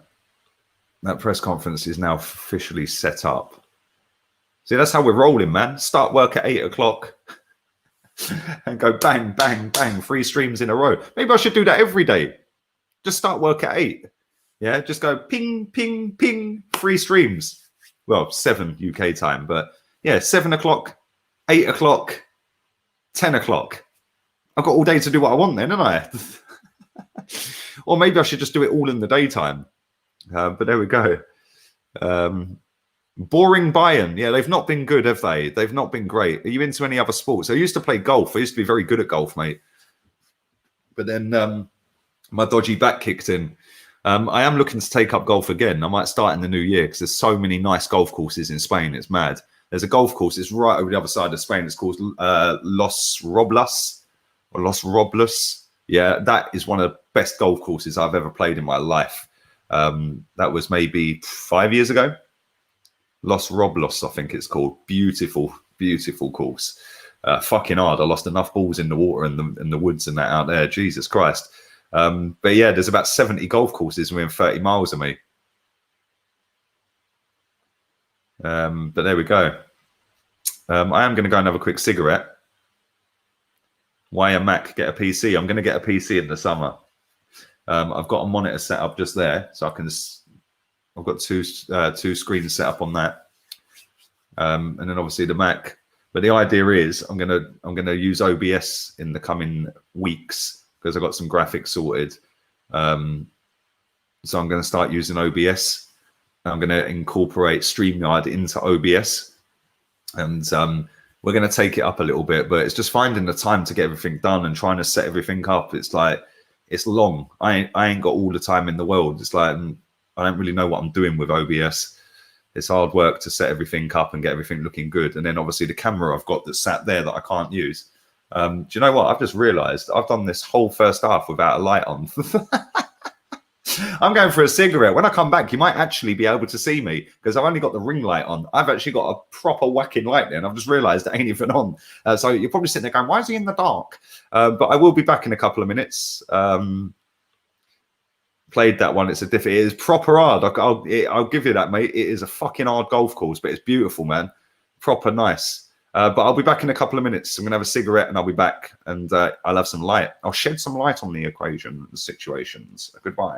[SPEAKER 1] That press conference is now officially set up. See, that's how we're rolling, man. Start work at 8 o'clock. And go bang, bang, bang, 3 streams in a row. Maybe I should do that every day. Just start work at 8. Yeah, just go ping, ping, ping, 3 streams. Well, 7 UK time, but yeah, 7 o'clock, 8 o'clock, 10 o'clock. I've got all day to do what I want then, haven't I? Or maybe I should just do it all in the daytime. But there we go. Boring Bayern. Yeah, they've not been good, have they? They've not been great. Are you into any other sports? I used to play golf. I used to be very good at golf, mate. But then my dodgy back kicked in. I am looking to take up golf again. I might start in the new year because there's so many nice golf courses in Spain. It's mad. There's a golf course. It's right over the other side of Spain. It's called Los Robles or Los Robles. Yeah, that is one of the best golf courses I've ever played in my life. That was maybe 5 years ago. Los Roblos, I think it's called. Beautiful, beautiful course. Fucking hard. I lost enough balls in the water and the woods and that out there. Jesus Christ. But yeah, there's about 70 golf courses within 30 miles of me. But there we go. I am going to go and have a quick cigarette. Why a Mac get a PC? I'm going to get a PC in the summer. I've got a monitor set up just there, so I can. I've got two screens set up on that, and then obviously the Mac. But the idea is I'm gonna use OBS in the coming weeks because I've got some graphics sorted. So I'm going to start using OBS. I'm going to incorporate StreamYard into OBS, and we're going to take it up a little bit. But it's just finding the time to get everything done and trying to set everything up. It's like it's long. I ain't got all the time in the world. It's like I don't really know what I'm doing with OBS. It's hard work to set everything up and get everything looking good. And then obviously the camera I've got that's sat there that I can't use. Do you know what? I've just realized I've done this whole first half without a light on. I'm going for a cigarette. When I come back, you might actually be able to see me because I've only got the ring light on. I've actually got a proper whacking light there, and I've just realised it ain't even on. So you're probably sitting there going, why is he in the dark? But I will be back in a couple of minutes. Played that one. It is proper hard. I'll give you that, mate. It is a fucking hard golf course, but it's beautiful, man. Proper nice. But I'll be back in a couple of minutes. I'm going to have a cigarette and I'll be back, and I'll have some light. I'll shed some light on the equation, the situations. Goodbye.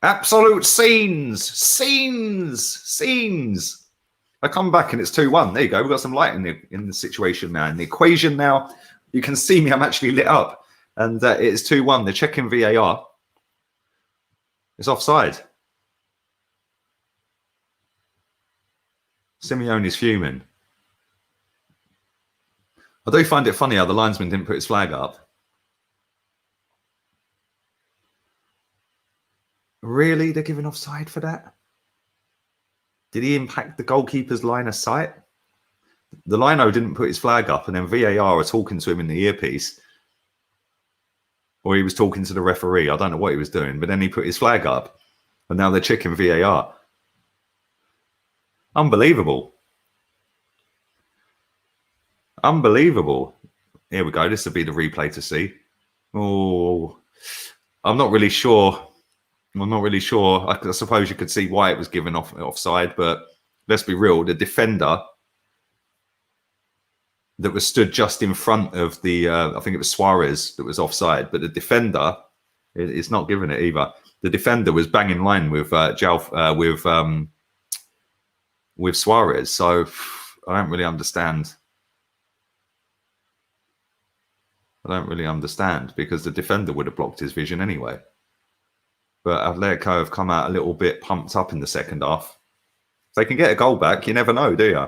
[SPEAKER 1] Absolute scenes. I come back and it's 2-1. There you go. We've got some light in the situation now. In the equation now, you can see me. I'm actually lit up. And it's 2-1. They're checking VAR. It's offside. Simeone's fuming. I do find it funny how the linesman didn't put his flag up. Really? They're giving offside for that? Did he impact the goalkeeper's line of sight? The lino didn't put his flag up, and then VAR are talking to him in the earpiece. Or he was talking to the referee. I don't know what he was doing, but then he put his flag up, and now they're checking VAR. Unbelievable. Unbelievable. Here we go. This will be the replay to see. Oh, I'm not really sure. I suppose you could see why it was given offside, but let's be real. The defender that was stood just in front of the, I think it was Suarez that was offside, but the defender is not giving it either. The defender was bang in line with Suarez, so I don't really understand. Because the defender would have blocked his vision anyway. But Atletico have come out a little bit pumped up in the second half. If they can get a goal back, you never know, do you?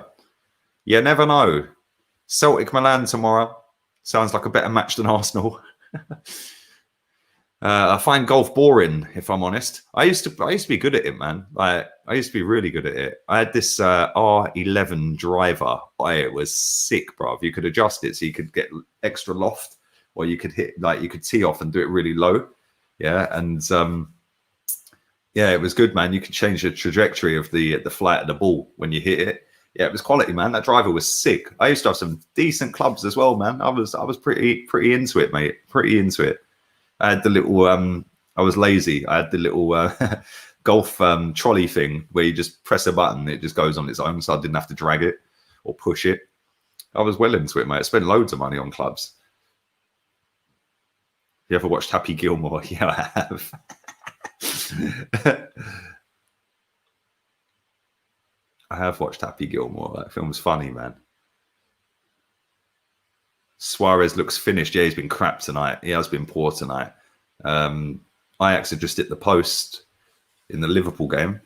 [SPEAKER 1] You never know. Celtic Milan tomorrow. Sounds like a better match than Arsenal. I find golf boring, if I'm honest. I used to be good at it, man. I used to be really good at it. I had this R11 driver. It was sick, bro. You could adjust it so you could get extra loft, or you could hit, like, you could tee off and do it really low. Yeah, and yeah, it was good, man. You could change the trajectory of the flight of the ball when you hit it. Yeah, it was quality, man. That driver was sick. I used to have some decent clubs as well, man. I was pretty into it, mate. Pretty into it. I had the little I was lazy. I had the little golf trolley thing where you just press a button, it just goes on its own, so I didn't have to drag it or push it. I was well into it, mate. I spent loads of money on clubs. You ever watched Happy Gilmore? Yeah, I have. I have watched Happy Gilmore. That film's funny, man. Suarez looks finished. Yeah, he's been crap tonight. He has been poor tonight. Ajax had just hit the post in the Liverpool game.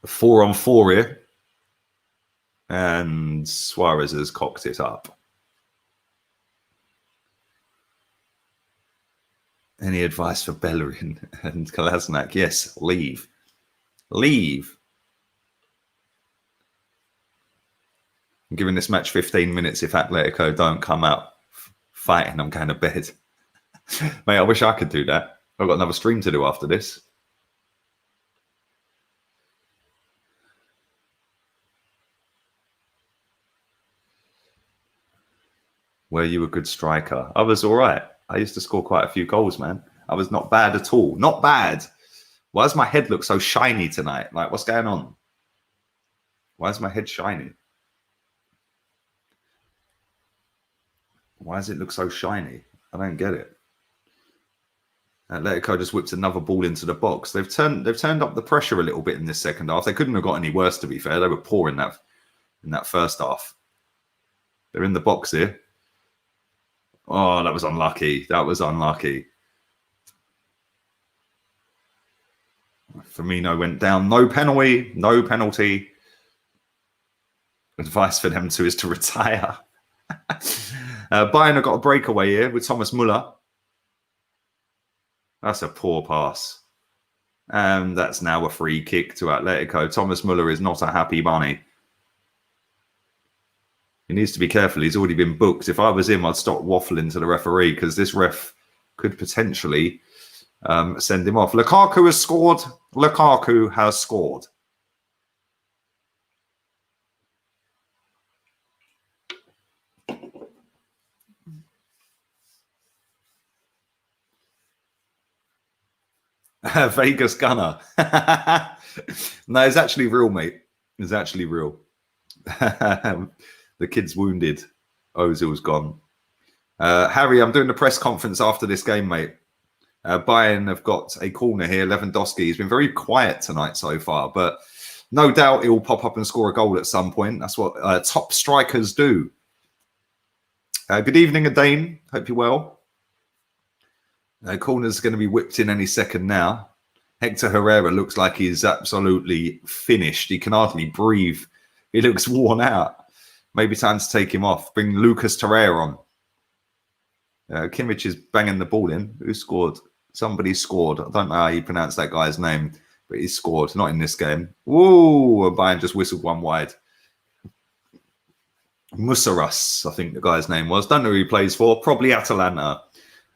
[SPEAKER 1] 4-on-4 here. And Suarez has cocked it up. Any advice for Bellerin and Kolasinac? Yes, leave. Leave. I'm giving this match 15 minutes. If Atletico don't come out fighting, I'm going to bed. Mate, I wish I could do that. I've got another stream to do after this. Were you a good striker? I was all right. I used to score quite a few goals, man. I was not bad at all. Not bad. Why does my head look so shiny tonight? Like, what's going on? Why is my head shiny? Why does it look so shiny? I don't get it. Atletico just whipped another ball into the box. They've turned up the pressure a little bit in this second half. They couldn't have got any worse, to be fair. They were poor in that first half. They're in the box here. Oh, that was unlucky. That was unlucky. Firmino went down. No penalty. No penalty. Advice for them is to retire. Bayern have got a breakaway here with Thomas Müller. That's a poor pass. And that's now a free kick to Atletico. Thomas Müller is not a happy bunny. He needs to be careful. He's already been booked. If I was him, I'd stop waffling to the referee, because this ref could potentially send him off. Lukaku has scored. Lukaku has scored. Vegas Gunner. No, it's actually real, mate. It's actually real. The kid's wounded. Ozil's gone. Harry, I'm doing the press conference after this game, mate. Bayern have got a corner here. Lewandowski. He's been very quiet tonight so far, but no doubt he will pop up and score a goal at some point. That's what top strikers do. Good evening, Adane. Hope you're well. Corner's going to be whipped in any second now. Hector Herrera looks like he's absolutely finished. He can hardly breathe. He looks worn out. Maybe time to take him off. Bring Lucas Torreira on. Kimmich is banging the ball in. Who scored? Somebody scored. I don't know how you pronounce that guy's name, but he scored. Not in this game. Whoa! Bayern just whistled one wide. Musaras, I think the guy's name was. Don't know who he plays for. Probably Atalanta.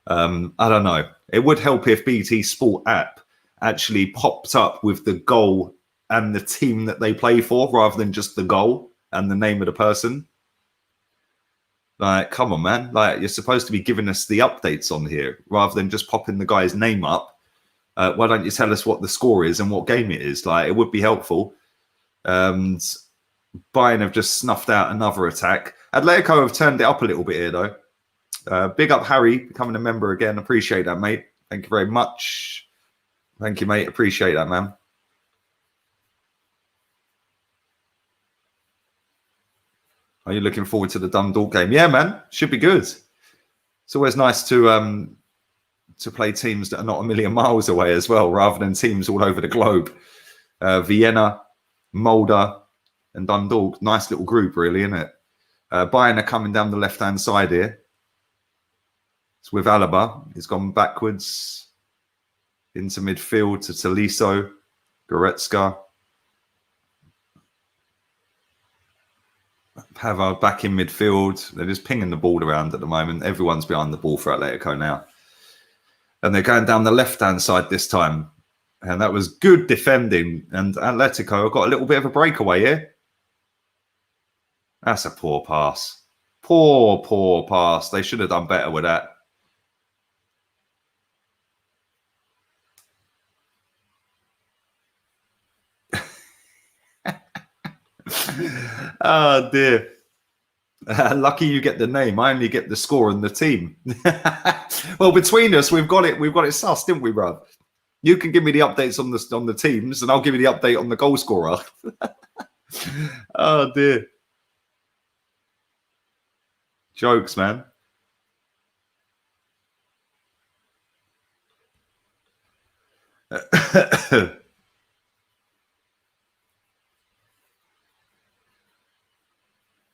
[SPEAKER 1] I don't know. It would help if BT Sport app actually popped up with the goal and the team that they play for rather than just the goal and the name of the person. Like, come on, man. Like, you're supposed to be giving us the updates on here rather than just popping the guy's name up. Why don't you tell us what the score is and what game it is? Like, it would be helpful. And Bayern have just snuffed out another attack. Atletico have turned it up a little bit here, though. Big up, Harry, becoming a member again. Appreciate that, mate. Thank you very much. Thank you, mate. Appreciate that, man. Are you looking forward to the Dundalk game? Yeah, man. Should be good. It's always nice to play teams that are not a million miles away as well, rather than teams all over the globe. Vienna, Mulder, and Dundalk. Nice little group, really, isn't it? Bayern are coming down the left-hand side here. It's with Alaba. He's gone backwards into midfield to Tolisso, Goretzka. Pavard back in midfield. They're just pinging the ball around at the moment. Everyone's behind the ball for Atletico now. And they're going down the left-hand side this time. And that was good defending. And Atletico got a little bit of a breakaway here. That's a poor pass. Poor pass. They should have done better with that. Oh dear. Lucky you get the name. I only get the score and the team. Well, between us, we've got it sussed, didn't we, bruv? You can give me the updates on the teams, and I'll give you the update on the goal scorer. Oh dear. Jokes, man.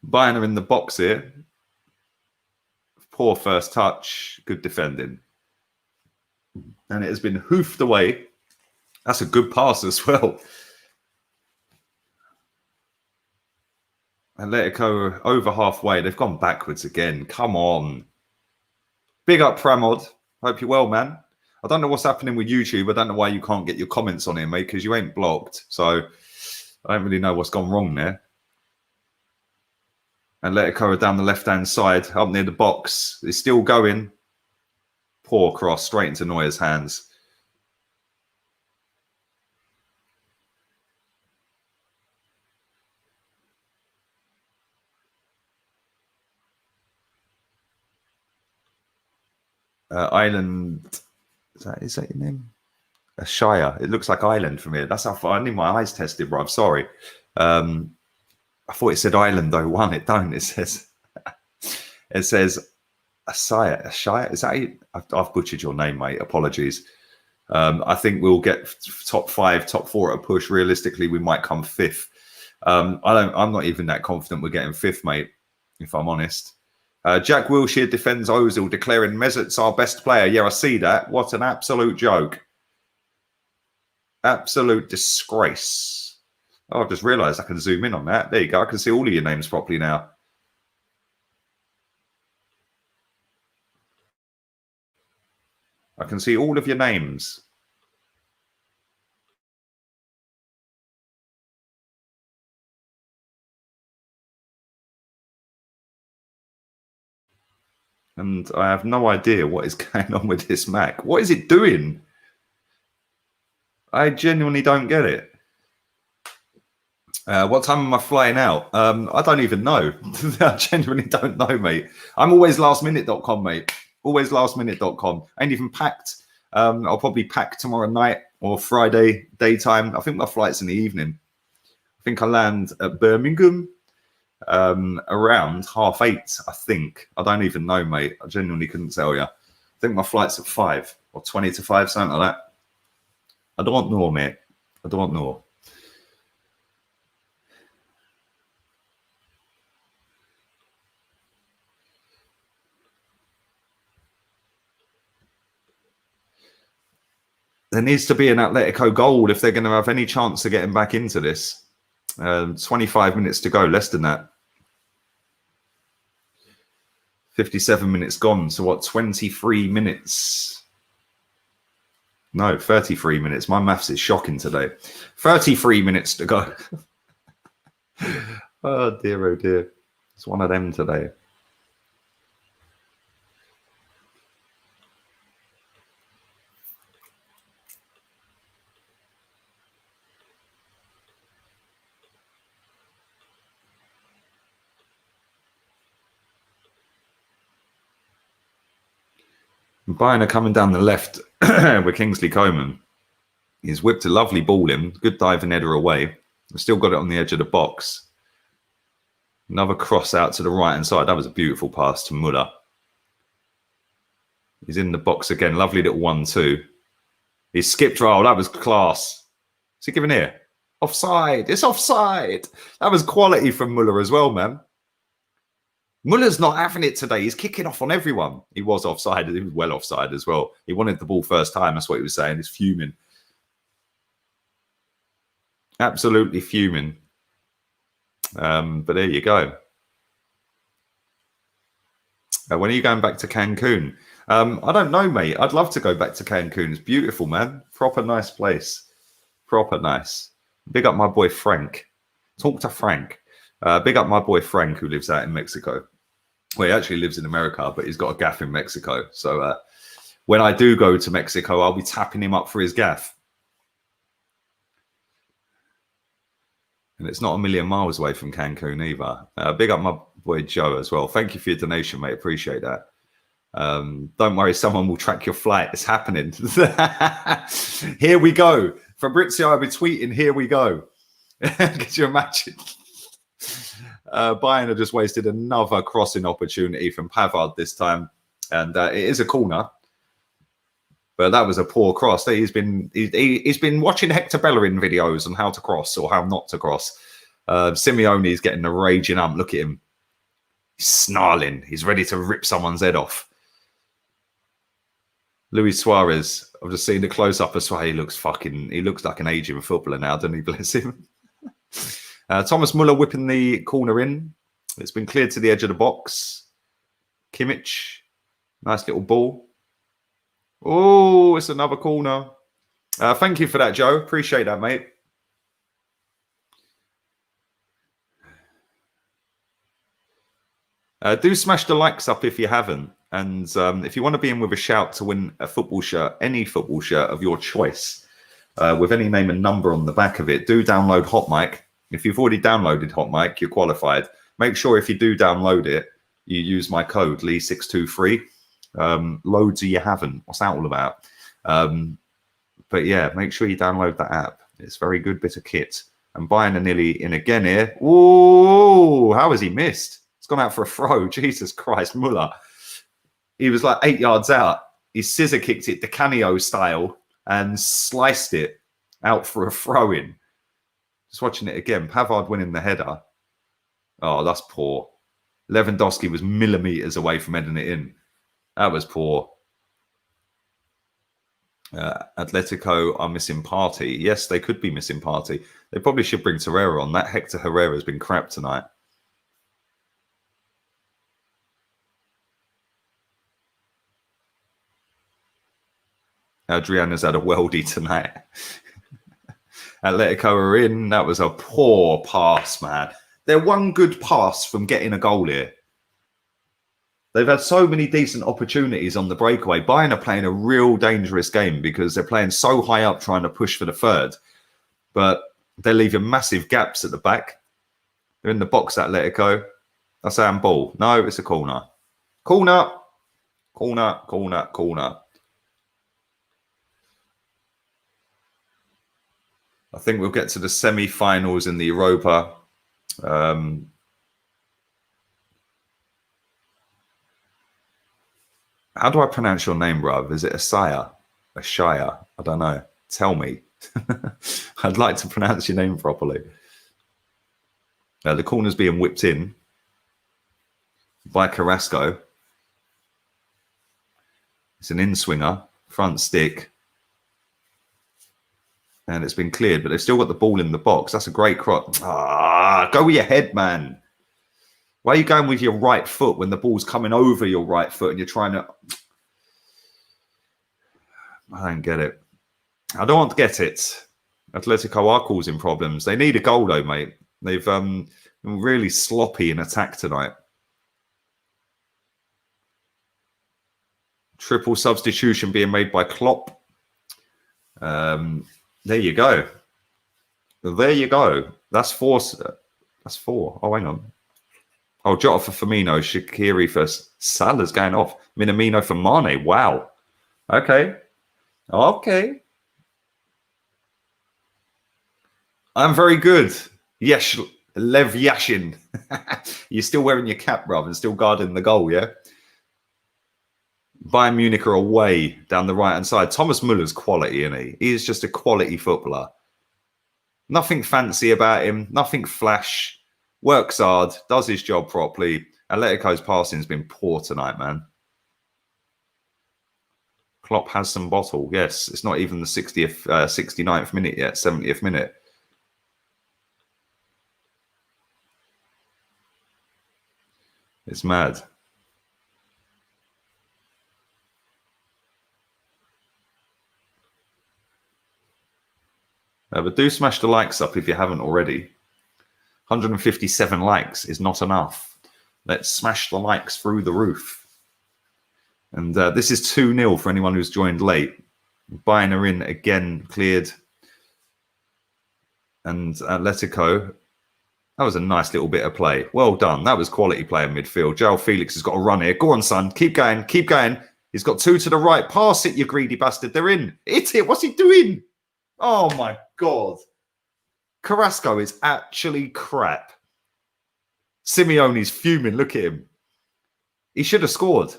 [SPEAKER 1] Bayern are in the box here. Poor first touch. Good defending. And it has been hoofed away. That's a good pass as well. Atletico over halfway. They've gone backwards again. Come on. Big up, Pramod. Hope you're well, man. I don't know what's happening with YouTube. I don't know why you can't get your comments on here, mate, because you ain't blocked. So I don't really know what's gone wrong there. Atletico are down the left-hand side, up near the box. It's still going. Poor cross, straight into Neuer's hands. Island, is that your name? Shire. It looks like Island from here. That's how far. I need my eyes tested, bro. I'm sorry. I thought it said Island 01. It don't. It says Shire. Is that you? I've butchered your name, mate. Apologies. I think we'll get top 5, top 4 at a push. Realistically, we might come 5th. I'm not even that confident we're getting 5th, mate, if I'm honest. Jack Wilshere defends Ozil, declaring Mesut's our best player. Yeah, I see that. What an absolute joke. Absolute disgrace. Oh, I've just realised I can zoom in on that. There you go. I can see all of your names properly now. I can see all of your names. And I have no idea what is going on with this Mac. What is it doing? I genuinely don't get it. What time am I flying out? I don't even know. I genuinely don't know, mate. I'm always lastminute.com, mate. Always lastminute.com. Ain't even packed I'll probably pack tomorrow night or Friday daytime. I think my flight's in the evening. I think I land at Birmingham around 8:30, I think. I don't even know, mate. I genuinely couldn't tell you. I think my flight's at 5 or 20 to 5, something like that. I don't know, mate. I don't know. There needs to be an Atletico goal if they're going to have any chance of getting back into this. 25 minutes to go, less than that. 57 minutes gone. So what, 23 minutes? No, 33 minutes. My maths is shocking today. 33 minutes to go. Oh dear. It's one of them today. Bayern are coming down the left with Kingsley Coman. He's whipped a lovely ball in. Good diving header away. We've still got it on the edge of the box. Another cross out to the right-hand side. That was a beautiful pass to Müller. He's in the box again. Lovely little 1-2. He skipped roll. That was class. What's he giving here? Offside. It's offside. That was quality from Müller as well, man. Muller's not having it today. He's kicking off on everyone. He was offside. He was well offside as well. He wanted the ball first time. That's what he was saying. He's fuming. Absolutely fuming. But there you go. When are you going back to Cancun? I don't know, mate. I'd love to go back to Cancun. It's beautiful, man. Proper nice place. Proper nice. Big up my boy Frank. Talk to Frank. Big up my boy Frank, who lives out in Mexico. Well, he actually lives in America, but he's got a gaff in Mexico. So when I do go to Mexico, I'll be tapping him up for his gaff. And it's not a million miles away from Cancun either. Big up my boy Joe as well. Thank you for your donation, mate. Appreciate that. Don't worry, someone will track your flight. It's happening. Here we go. Fabrizio, I'll be tweeting, here we go. Could you imagine? Bayern have just wasted another crossing opportunity from Pavard this time, and it is a corner, but that was a poor cross. He's been watching Hector Bellerin videos on how to cross or how not to cross. Simeone's getting a raging ump. Look at him, he's snarling. He's ready to rip someone's head off. Luis Suarez, I've just seen the close up of Suarez. He looks like an aging footballer now, doesn't he? Bless him. Thomas Müller whipping the corner in. It's been cleared to the edge of the box. Kimmich. Nice little ball. Oh, it's another corner. Thank you for that, Joe. Appreciate that, mate. Do smash the likes up if you haven't. And if you want to be in with a shout to win a football shirt, any football shirt of your choice, with any name and number on the back of it, do download HOTMIC. If you've already downloaded HOTMIC, you're qualified. Make sure if you do download it, you use my code Lee623. Loads of you haven't. What's that all about? But yeah, make sure you download that app. It's a very good bit of kit. And Bayern are nearly in again here. Ooh, how has he missed? It's gone out for a throw. Jesus Christ, Müller. He was like 8 yards out. He scissor kicked it, Di Canio style, and sliced it out for a throw-in. Just watching it again. Pavard winning the header. Oh, that's poor. Lewandowski was millimeters away from heading it in. That was poor. Atletico are missing Party. Yes, they could be missing Party. They probably should bring Torreira on. That Hector Herrera has been crap tonight. Adriana's had a weldy tonight. Atletico are in. That was a poor pass, man. They're one good pass from getting a goal here. They've had so many decent opportunities on the breakaway. Bayern are playing a real dangerous game because they're playing so high up trying to push for the third. But they're leaving massive gaps at the back. They're in the box, Atletico. That's handball. No, it's a corner. Corner. Corner, corner, corner. I think we'll get to the semi-finals in the Europa. How do I pronounce your name, bruv? Is it Asaya? Ashaya? I don't know. Tell me. I'd like to pronounce your name properly. The corner's being whipped in by Carrasco. It's an in-swinger, front stick. And it's been cleared, but they've still got the ball in the box. That's a great cross. Ah, go with your head, man. Why are you going with your right foot when the ball's coming over your right foot and you're trying to... I don't get it. I don't get it. Atletico are causing problems. They need a goal, though, mate. They've been really sloppy in attack tonight. Triple substitution being made by Klopp. There you go. There you go. That's four. That's four. Oh, hang on. Oh, Jota for Firmino, Shaqiri for Salah's going off. Minamino for Mane. Wow. Okay. Okay. I'm very good. Yes, Lev Yashin. You're still wearing your cap, bruv, and still guarding the goal, yeah? Bayern Munich are away down the right-hand side. Thomas Muller's quality, isn't he? He is just a quality footballer. Nothing fancy about him. Nothing flash. Works hard. Does his job properly. Atletico's passing has been poor tonight, man. Klopp has some bottle. Yes, it's not even the 60th, 69th minute yet. 70th minute. It's mad. But do smash the likes up if you haven't already. 157 likes is not enough. Let's smash the likes through the roof. And this is 2-0 for anyone who's joined late. Bayern are in again, cleared. And Atletico, that was a nice little bit of play. Well done. That was quality play in midfield. João Felix has got a run here. Go on, son. Keep going. Keep going. He's got two to the right. Pass it, you greedy bastard. They're in. Hit it. What's he doing? Oh, my God. Carrasco is actually crap. Simeone's fuming. Look at him. He should have scored.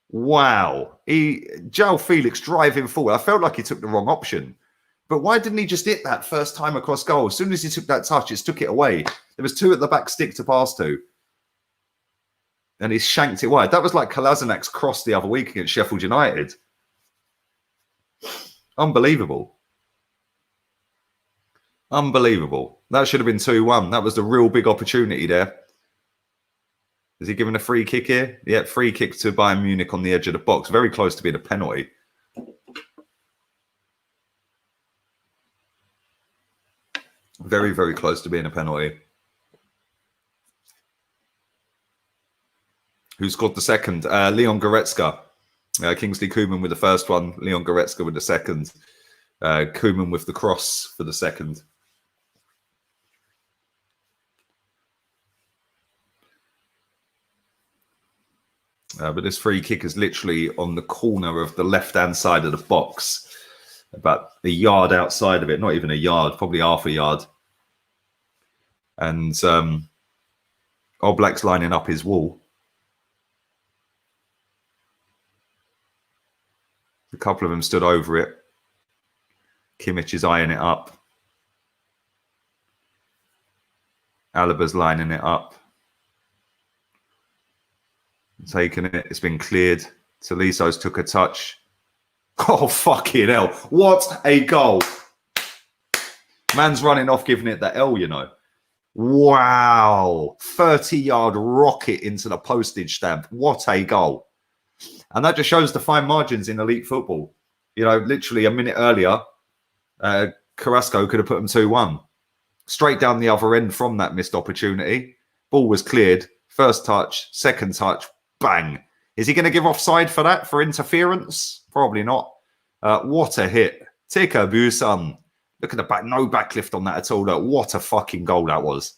[SPEAKER 1] Wow. João Felix driving forward. I felt like he took the wrong option. But why didn't he just hit that first time across goal? As soon as he took that touch, it took it away. There was two at the back stick to pass to. And he shanked it wide. That was like Kolasinac's cross the other week against Sheffield United. Unbelievable. Unbelievable. That should have been 2-1. That was the real big opportunity there. Is he giving a free kick here? Yeah, free kick to Bayern Munich on the edge of the box. Very close to being a penalty. Very, very close to being a penalty. Who scored the second? Leon Goretzka. Kingsley Coman with the first one. Leon Goretzka with the second. Koeman with the cross for the second. But this free kick is literally on the corner of the left-hand side of the box. About a yard outside of it. Not even a yard, probably half a yard. And Oblak's lining up his wall. A couple of them stood over it. Kimmich is eyeing it up. Alaba's lining it up. Taking it. It's been cleared. Tolisso's took a touch. Oh, fucking hell. What a goal. Man's running off giving it the L, you know. Wow. 30-yard rocket into the postage stamp. What a goal. And that just shows the fine margins in elite football. You know, literally a minute earlier, Carrasco could have put them 2-1. Straight down the other end from that missed opportunity. Ball was cleared. First touch, second touch, bang. Is he going to give offside for that, for interference? Probably not. What a hit. Tika Busan. Look at the back. No backlift on that at all. Look, what a fucking goal that was.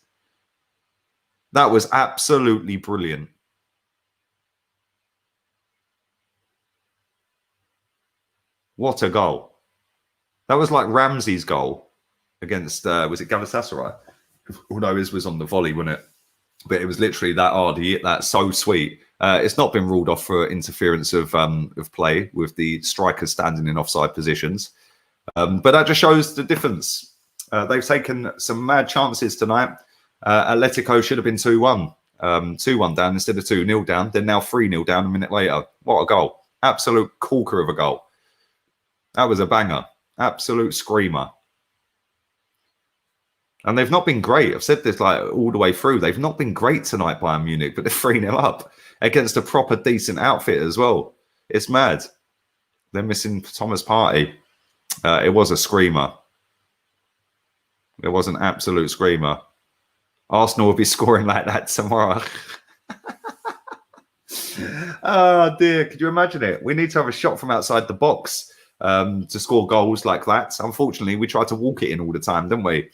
[SPEAKER 1] That was absolutely brilliant. What a goal. That was like Ramsey's goal against, was it Galatasaray? Although his was on the volley, wasn't it? But it was literally that hard. He hit that so sweet. It's not been ruled off for interference of play with the strikers standing in offside positions. But that just shows the difference. They've taken some mad chances tonight. Atletico should have been 2-1. 2-1 down instead of 2-0 down. They're now 3-0 down a minute later. What a goal. Absolute corker of a goal. That was a banger. Absolute screamer. And they've not been great. I've said this like all the way through. They've not been great tonight, Bayern Munich, but they're 3-0 up against a proper decent outfit as well. It's mad. They're missing Thomas Partey. It was a screamer. It was an absolute screamer. Arsenal will be scoring like that tomorrow. Oh, dear. Could you imagine it? We need to have a shot from outside the box to score goals like that. Unfortunately, we try to walk it in all the time, don't we?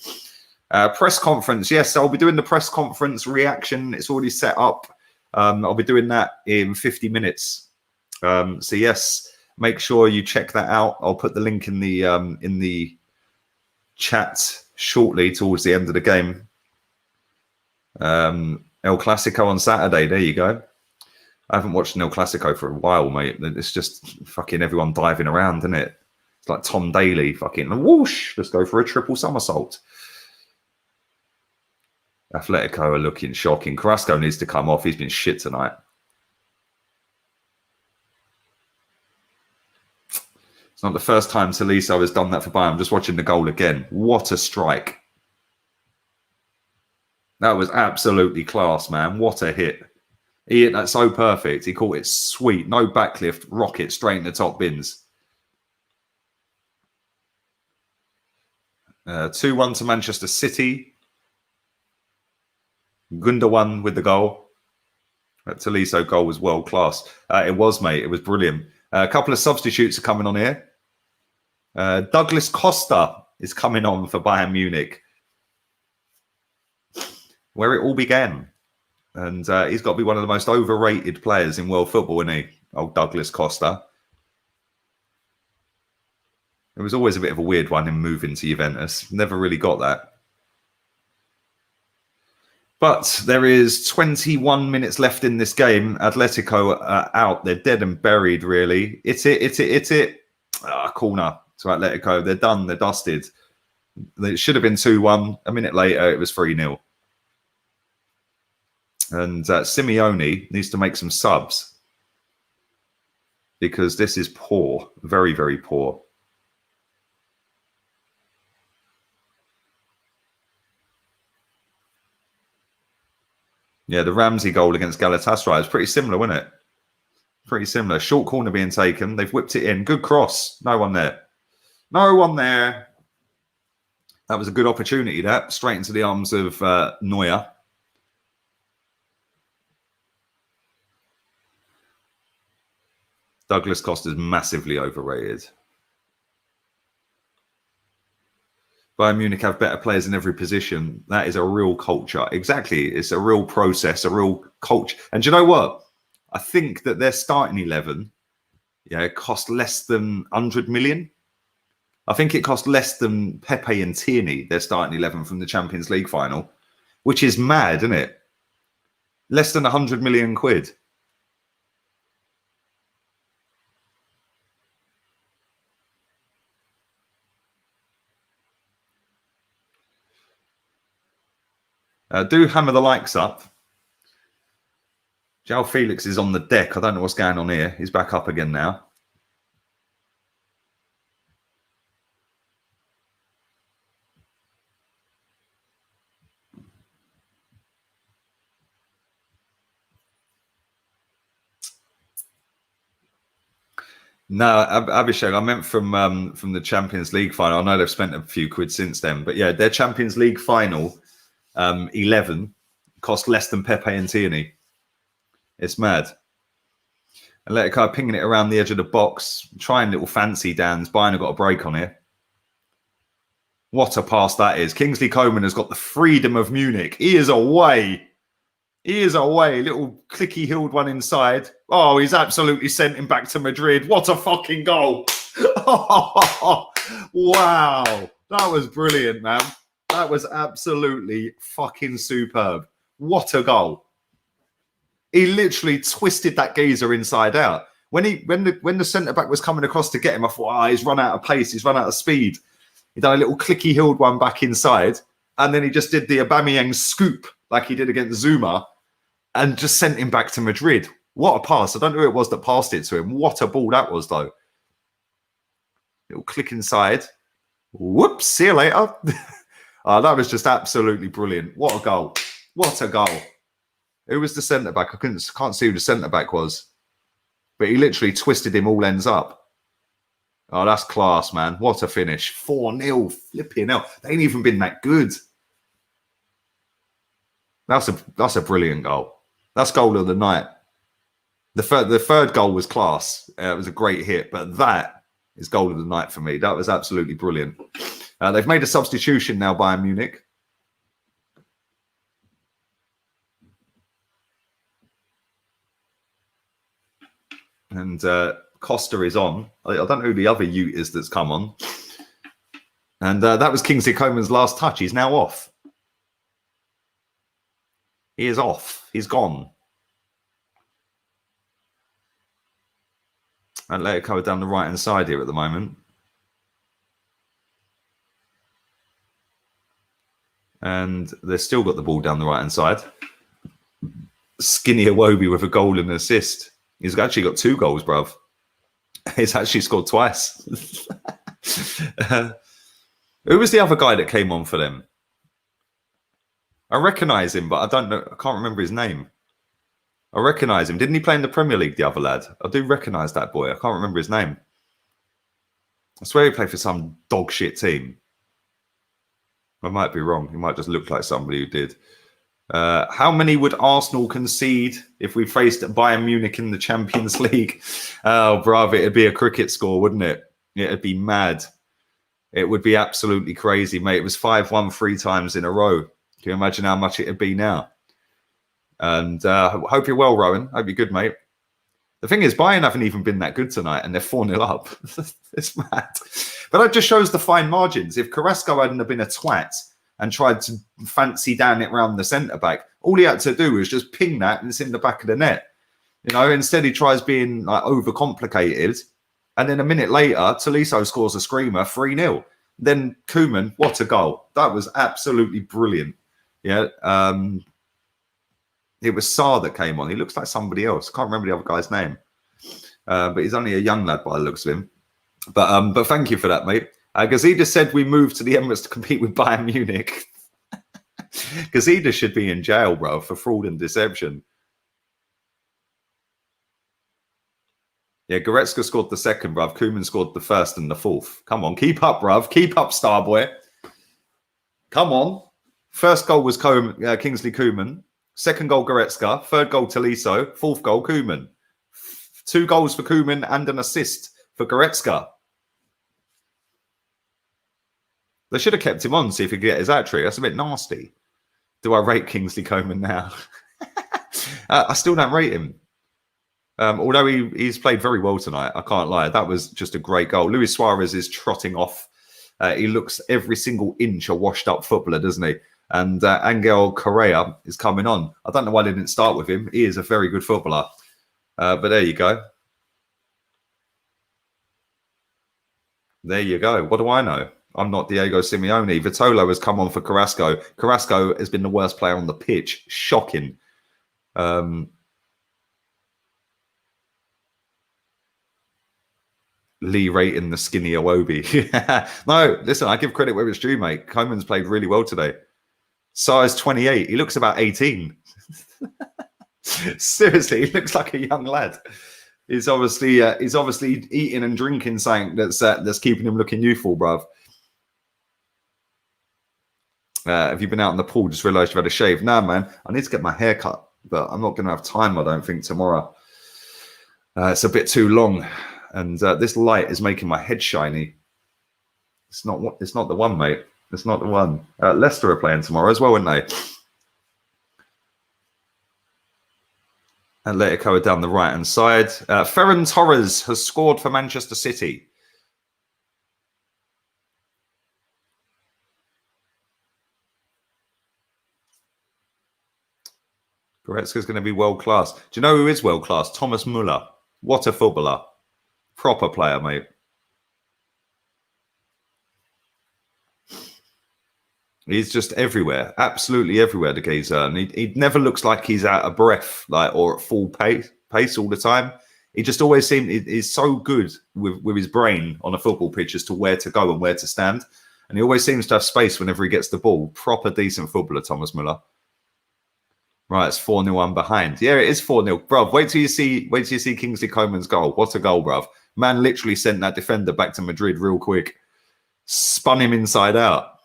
[SPEAKER 1] Press conference. Yes, I'll be doing the press conference reaction. It's already set up. I'll be doing that in 50 minutes. So, yes, make sure you check that out. I'll put the link in the chat shortly towards the end of the game. El Clasico on Saturday. There you go. I haven't watched an El Clasico for a while, mate. It's just fucking everyone diving around, isn't it? It's like Tom Daly fucking whoosh. Let's go for a triple somersault. Atletico are looking shocking. Carrasco needs to come off. He's been shit tonight. It's not the first time Tolisso has done that for Bayern. I'm just watching the goal again. What a strike. That was absolutely class, man. What a hit. He hit that so perfect. He caught it sweet. No backlift. Rocket straight in the top bins. 2-1 to Manchester City. Gundogan with the goal. That Tolisso goal was world class. It was, mate. It was brilliant. A couple of substitutes are coming on here. Douglas Costa is coming on for Bayern Munich, where it all began. And he's got to be one of the most overrated players in world football, isn't he? Old Douglas Costa. It was always a bit of a weird one in moving to Juventus. Never really got that. But there is 21 minutes left in this game. Atletico are out. They're dead and buried, really. It's it. Corner to Atletico. They're done. They're dusted. It should have been 2-1. A minute later, it was 3-0. And Simeone needs to make some subs because this is poor. Very, very poor. Yeah, the Ramsey goal against Galatasaray is pretty similar, wasn't it? Pretty similar. Short corner being taken. They've whipped it in. Good cross. No one there. No one there. That was a good opportunity, that. Straight into the arms of Neuer. Douglas Costa's massively overrated. Bayern Munich have better players in every position. That is a real culture. Exactly. It's a real process, a real culture. And do you know what? I think that their starting 11 cost less than 100 million. I think it cost less than Pepe and Tierney, their starting 11 from the Champions League final, which is mad, isn't it? Less than 100 million quid. Do hammer the likes up. João Felix is on the deck. I don't know what's going on here. He's back up again now. No, Abhishek, I meant from the Champions League final. I know they've spent a few quid since then, but yeah, their Champions League final 11 cost less than Pepe and Tierney. It's mad. Atletico pinging it around the edge of the box, trying little fancy downs. Bayern have got a break on here. What a pass that is. Kingsley Coman has got the freedom of Munich. He is away. He is away. Little clicky heeled one inside. Oh, he's absolutely sent him back to Madrid. What a fucking goal. Wow. That was brilliant, man. That was absolutely fucking superb. What a goal. He literally twisted that geezer inside out. When the centre-back was coming across to get him, I thought, he's run out of pace. He's run out of speed. He done a little clicky-heeled one back inside. And then he just did the Aubameyang scoop like he did against Zuma and just sent him back to Madrid. What a pass. I don't know who it was that passed it to him. What a ball that was, though. Little click inside. Whoops, see you later. That was just absolutely brilliant. What a goal. What a goal. Who was the centre-back? I can't see who the centre-back was. But he literally twisted him all ends up. Oh, that's class, man. What a finish. 4-0. Flipping hell. They ain't even been that good. That's a brilliant goal. That's goal of the night. The third goal was class. It was a great hit. But that is goal of the night for me. That was absolutely brilliant. They've made a substitution now, Bayern Munich. And Costa is on. I don't know who the other Ute is that's come on. And that was Kingsley Coman's last touch. He's now off. He is off. He's gone. Atletico down the right-hand side here at the moment. And they've still got the ball down the right-hand side. Skinny Iwobi with a goal and an assist. He's actually got 2 goals, bruv. He's actually scored twice. Who was the other guy that came on for them? I recognise him, but I don't know. I can't remember his name. I recognise him. Didn't he play in the Premier League, the other lad? I do recognise that boy. I can't remember his name. I swear he played for some dog shit team. I might be wrong. He might just look like somebody who did. How many would Arsenal concede if we faced Bayern Munich in the Champions League? Oh, bravo. It'd be a cricket score, wouldn't it? It'd be mad. It would be absolutely crazy, mate. It was 5-1 3 times in a row. Can you imagine how much it'd be now? And hope you're well, Rowan. Hope you're good, mate. The thing is, Bayern haven't even been that good tonight, and they're 4-0 up. It's mad. But that just shows the fine margins. If Carrasco hadn't have been a twat and tried to fancy down it round the centre-back, all he had to do was just ping that and it's in the back of the net. You know, instead he tries being like overcomplicated. And then a minute later, Tolisso scores a screamer, 3-0. Then Koeman, what a goal. That was absolutely brilliant. Yeah. It was Saar that came on. He looks like somebody else. Can't remember the other guy's name. But he's only a young lad by the looks of him. But thank you for that, mate. Gazida said we moved to the Emirates to compete with Bayern Munich. Gazida should be in jail, bro, for fraud and deception. Yeah, Goretzka scored the second, bruv. Koeman scored the first and the fourth. Come on, keep up, bruv. Keep up, Starboy. Come on. First goal was Kingsley Koeman. Second goal, Goretzka. Third goal, Tolisso. Fourth goal, Koeman. 2 goals for Koeman and an assist for Goretzka. They should have kept him on, see if he could get his hat-trick. That's a bit nasty. Do I rate Kingsley Coman now? I still don't rate him. Although he's played very well tonight, I can't lie. That was just a great goal. Luis Suarez is trotting off. He looks every single inch a washed-up footballer, doesn't he? And Angel Correa is coming on. I don't know why they didn't start with him. He is a very good footballer. But there you go. There you go. What do I know? I'm not Diego Simeone. Vitolo has come on for Carrasco. Carrasco has been the worst player on the pitch. Shocking. Lee rating the skinny Iwobi. No, listen, I give credit where it's due, mate. Coman's played really well today. Size 28. He looks about 18. Seriously, he looks like a young lad. He's obviously eating and drinking something that's keeping him looking youthful, bruv. Have you been out in the pool? Just realised you've had a shave. Nah, man. I need to get my hair cut, but I'm not going to have time, I don't think, tomorrow. It's a bit too long. And this light is making my head shiny. It's not the one, mate. It's not the one. Leicester are playing tomorrow as well, aren't they? Atletico are down the right-hand side. Ferran Torres has scored for Manchester City. Goretzka's going to be world class. Do you know who is world class? Thomas Müller. What a footballer. Proper player, mate. He's just everywhere, absolutely everywhere, the geezer. And he never looks like he's out of breath, like, or at full pace all the time. He just always seems, he's so good with his brain on a football pitch as to where to go and where to stand. And he always seems to have space whenever he gets the ball. Proper decent footballer, Thomas Müller. Right, it's 4-0 I'm behind. Yeah, it is 4-0. Bruv, wait till you see Kingsley Coman's goal. What a goal, bruv. Man literally sent that defender back to Madrid real quick. Spun him inside out.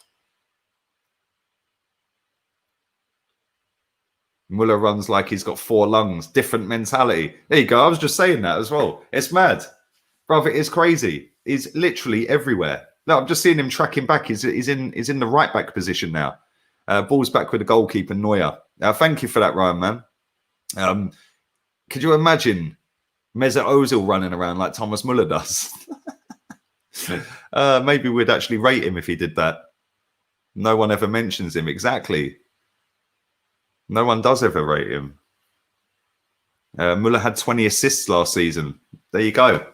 [SPEAKER 1] Muller runs like he's got 4 lungs. Different mentality. There you go. I was just saying that as well. It's mad. Bruv, it is crazy. He's literally everywhere. No, I'm just seeing him tracking back. He's in the right back position now. Ball's back with the goalkeeper, Neuer. Thank you for that, Ryan, man. Could you imagine Mesut Ozil running around like Thomas Muller does? Maybe we'd actually rate him if he did that. No one ever mentions him. Exactly. No one does ever rate him. Muller had 20 assists last season. There you go.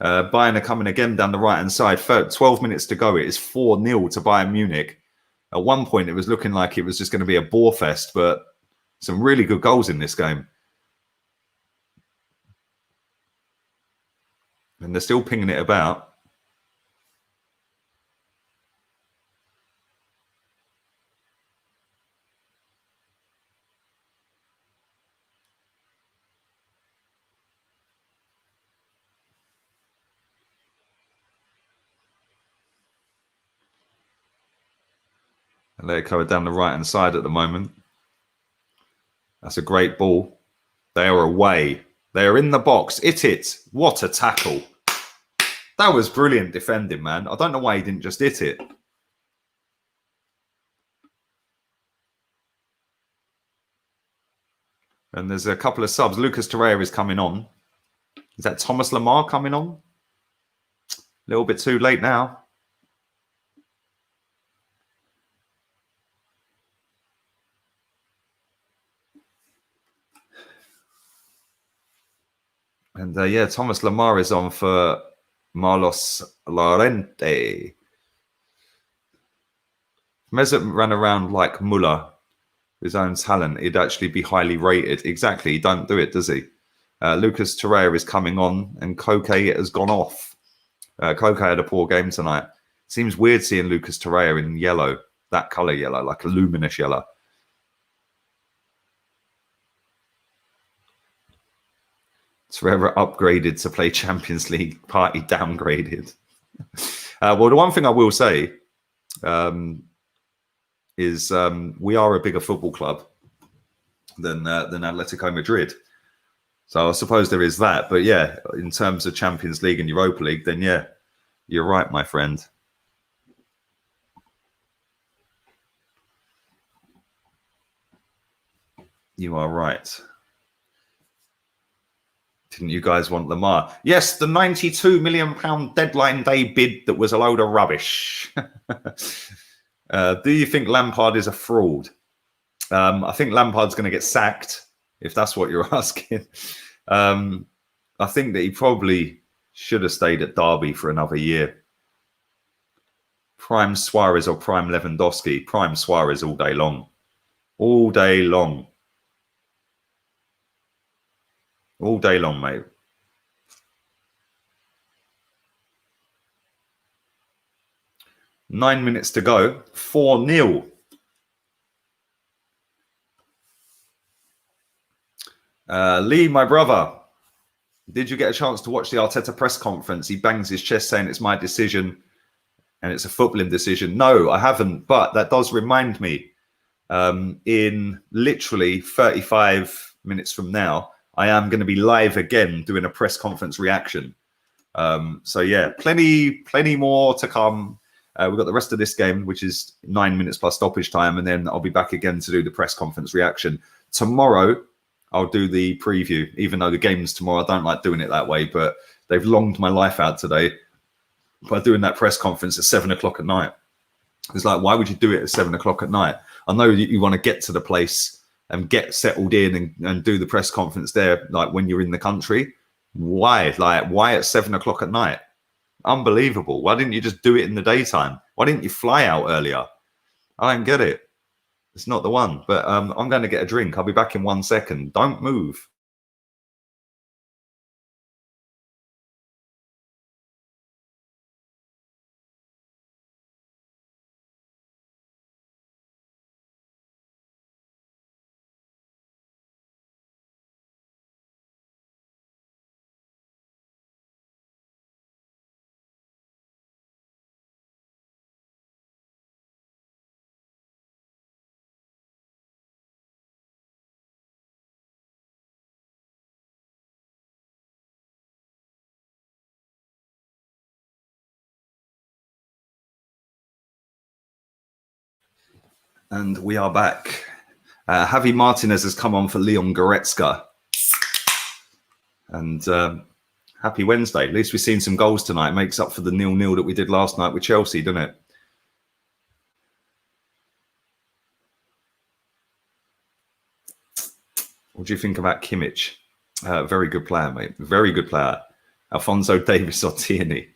[SPEAKER 1] Bayern are coming again down the right-hand side. 12 minutes to go. It is 4-0 to Bayern Munich. At one point, it was looking like it was just going to be a bore fest, but some really good goals in this game. And they're still pinging it about. Atletico are down the right-hand side at the moment. That's a great ball. They are away. They are in the box. It. What a tackle. That was brilliant defending, man. I don't know why he didn't just hit it. And there's a couple of subs. Lucas Torreira is coming on. Is that Thomas Lemar coming on? A little bit too late now. And yeah, Thomas Lemar is on for Marlos Llorente. Mesut ran around like Muller, his own talent. He'd actually be highly rated. Exactly. He don't do it, does he? Lucas Torreira is coming on and Koke has gone off. Koke had a poor game tonight. Seems weird seeing Lucas Torreira in yellow, that colour yellow, like a luminous yellow. Torreira upgraded to play Champions League, party downgraded. Well, the one thing I will say is we are a bigger football club than Atletico Madrid. So I suppose there is that. But yeah, in terms of Champions League and Europa League, then yeah, you're right, my friend. You are right. Didn't you guys want Lemar? Yes, the £92 million deadline day bid that was a load of rubbish. Do you think Lampard is a fraud? I think Lampard's going to get sacked, if that's what you're asking. I think that he probably should have stayed at Derby for another year. Prime Suarez or prime Lewandowski? Prime Suarez all day long. All day long. All day long, mate. Nine minutes to go. 4-0. Lee, my brother, did you get a chance to watch the Arteta press conference? He bangs his chest saying it's my decision and it's a footballing decision. No, I haven't. But that does remind me, in literally 35 minutes from now, I am going to be live again doing a press conference reaction. So yeah, plenty more to come. We've got the rest of this game, which is 9 minutes plus stoppage time, and then I'll be back again to do the press conference reaction. Tomorrow, I'll do the preview, even though the game's tomorrow. I don't like doing it that way, but they've longed my life out today by doing that press conference at 7 o'clock at night. It's like, why would you do it at 7 o'clock at night? I know you want to get to the place and get settled in and do the press conference there, like when you're in the country. Why? Like, why at 7 o'clock at night? Unbelievable. Why didn't you just do it in the daytime? Why didn't you fly out earlier? I don't get it. It's not the one. But I'm going to get a drink. I'll be back in 1 second. Don't move. And we are back. Javi Martinez has come on for Leon Goretzka. And happy Wednesday. At least we've seen some goals tonight. Makes up for the 0-0 that we did last night with Chelsea, doesn't it? What do you think about Kimmich? Very good player, mate. Very good player. Alphonso Davies or Tierney?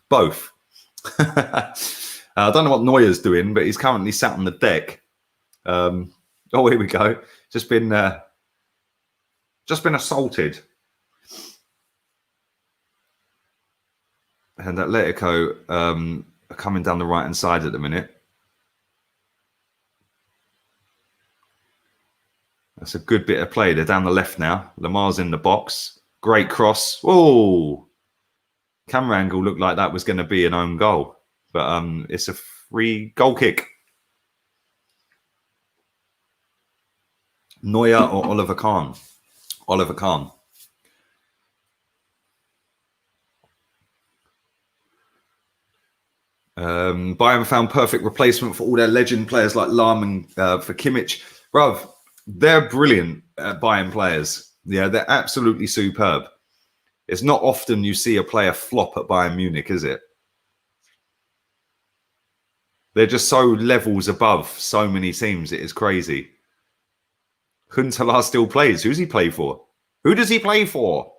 [SPEAKER 1] Both. I don't know what Neuer's doing, but he's currently sat on the deck. Oh, here we go. Just been assaulted. And Atletico are coming down the right-hand side at the minute. That's a good bit of play. They're down the left now. Lamar's in the box. Great cross. Oh! Camera angle looked like that was going to be an own goal. But it's a free goal kick. Neuer or Oliver Kahn? Oliver Kahn. Bayern found perfect replacement for all their legend players like Lahm and for Kimmich. Bruv, they're brilliant Bayern players. Yeah, they're absolutely superb. It's not often you see a player flop at Bayern Munich, is it? They're just so levels above so many teams. It is crazy. Huntelaar still plays. Who's he play for? Who does he play for?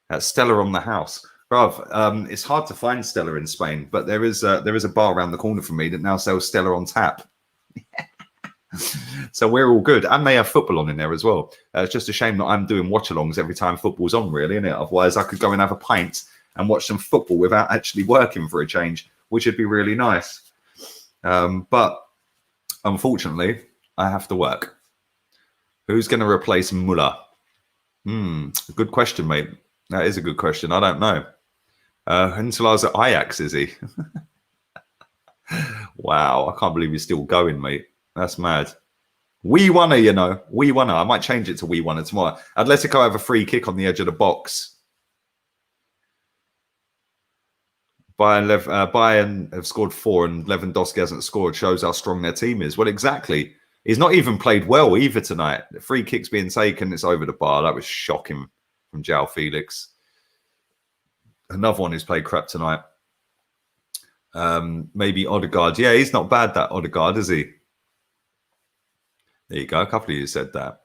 [SPEAKER 1] That's Stella on the house. Bruv, it's hard to find Stella in Spain, but there is a bar around the corner from me that now sells Stella on tap. So we're all good. And they have football on in there as well. It's just a shame that I'm doing watchalongs every time football's on, really, isn't it? Otherwise, I could go and have a pint and watch some football without actually working for a change, which would be really nice. But unfortunately, I have to work. Who's going to replace Muller? Good question, mate. That is a good question. I don't know. Huntelaar's at Ajax, is he? Wow, I can't believe he's still going, mate. That's mad. VIENNA, you know. VIENNA. I might change it to VIENNA tomorrow. Atletico have a free kick on the edge of the box. Bayern have scored 4 and Lewandowski hasn't scored. Shows how strong their team is. Well, exactly. He's not even played well either tonight. The free kick's being taken. It's over the bar. That was shocking from João Felix. Another one who's played crap tonight. Maybe Odegaard. Yeah, he's not bad, that Odegaard, is he? There you go. A couple of you said that.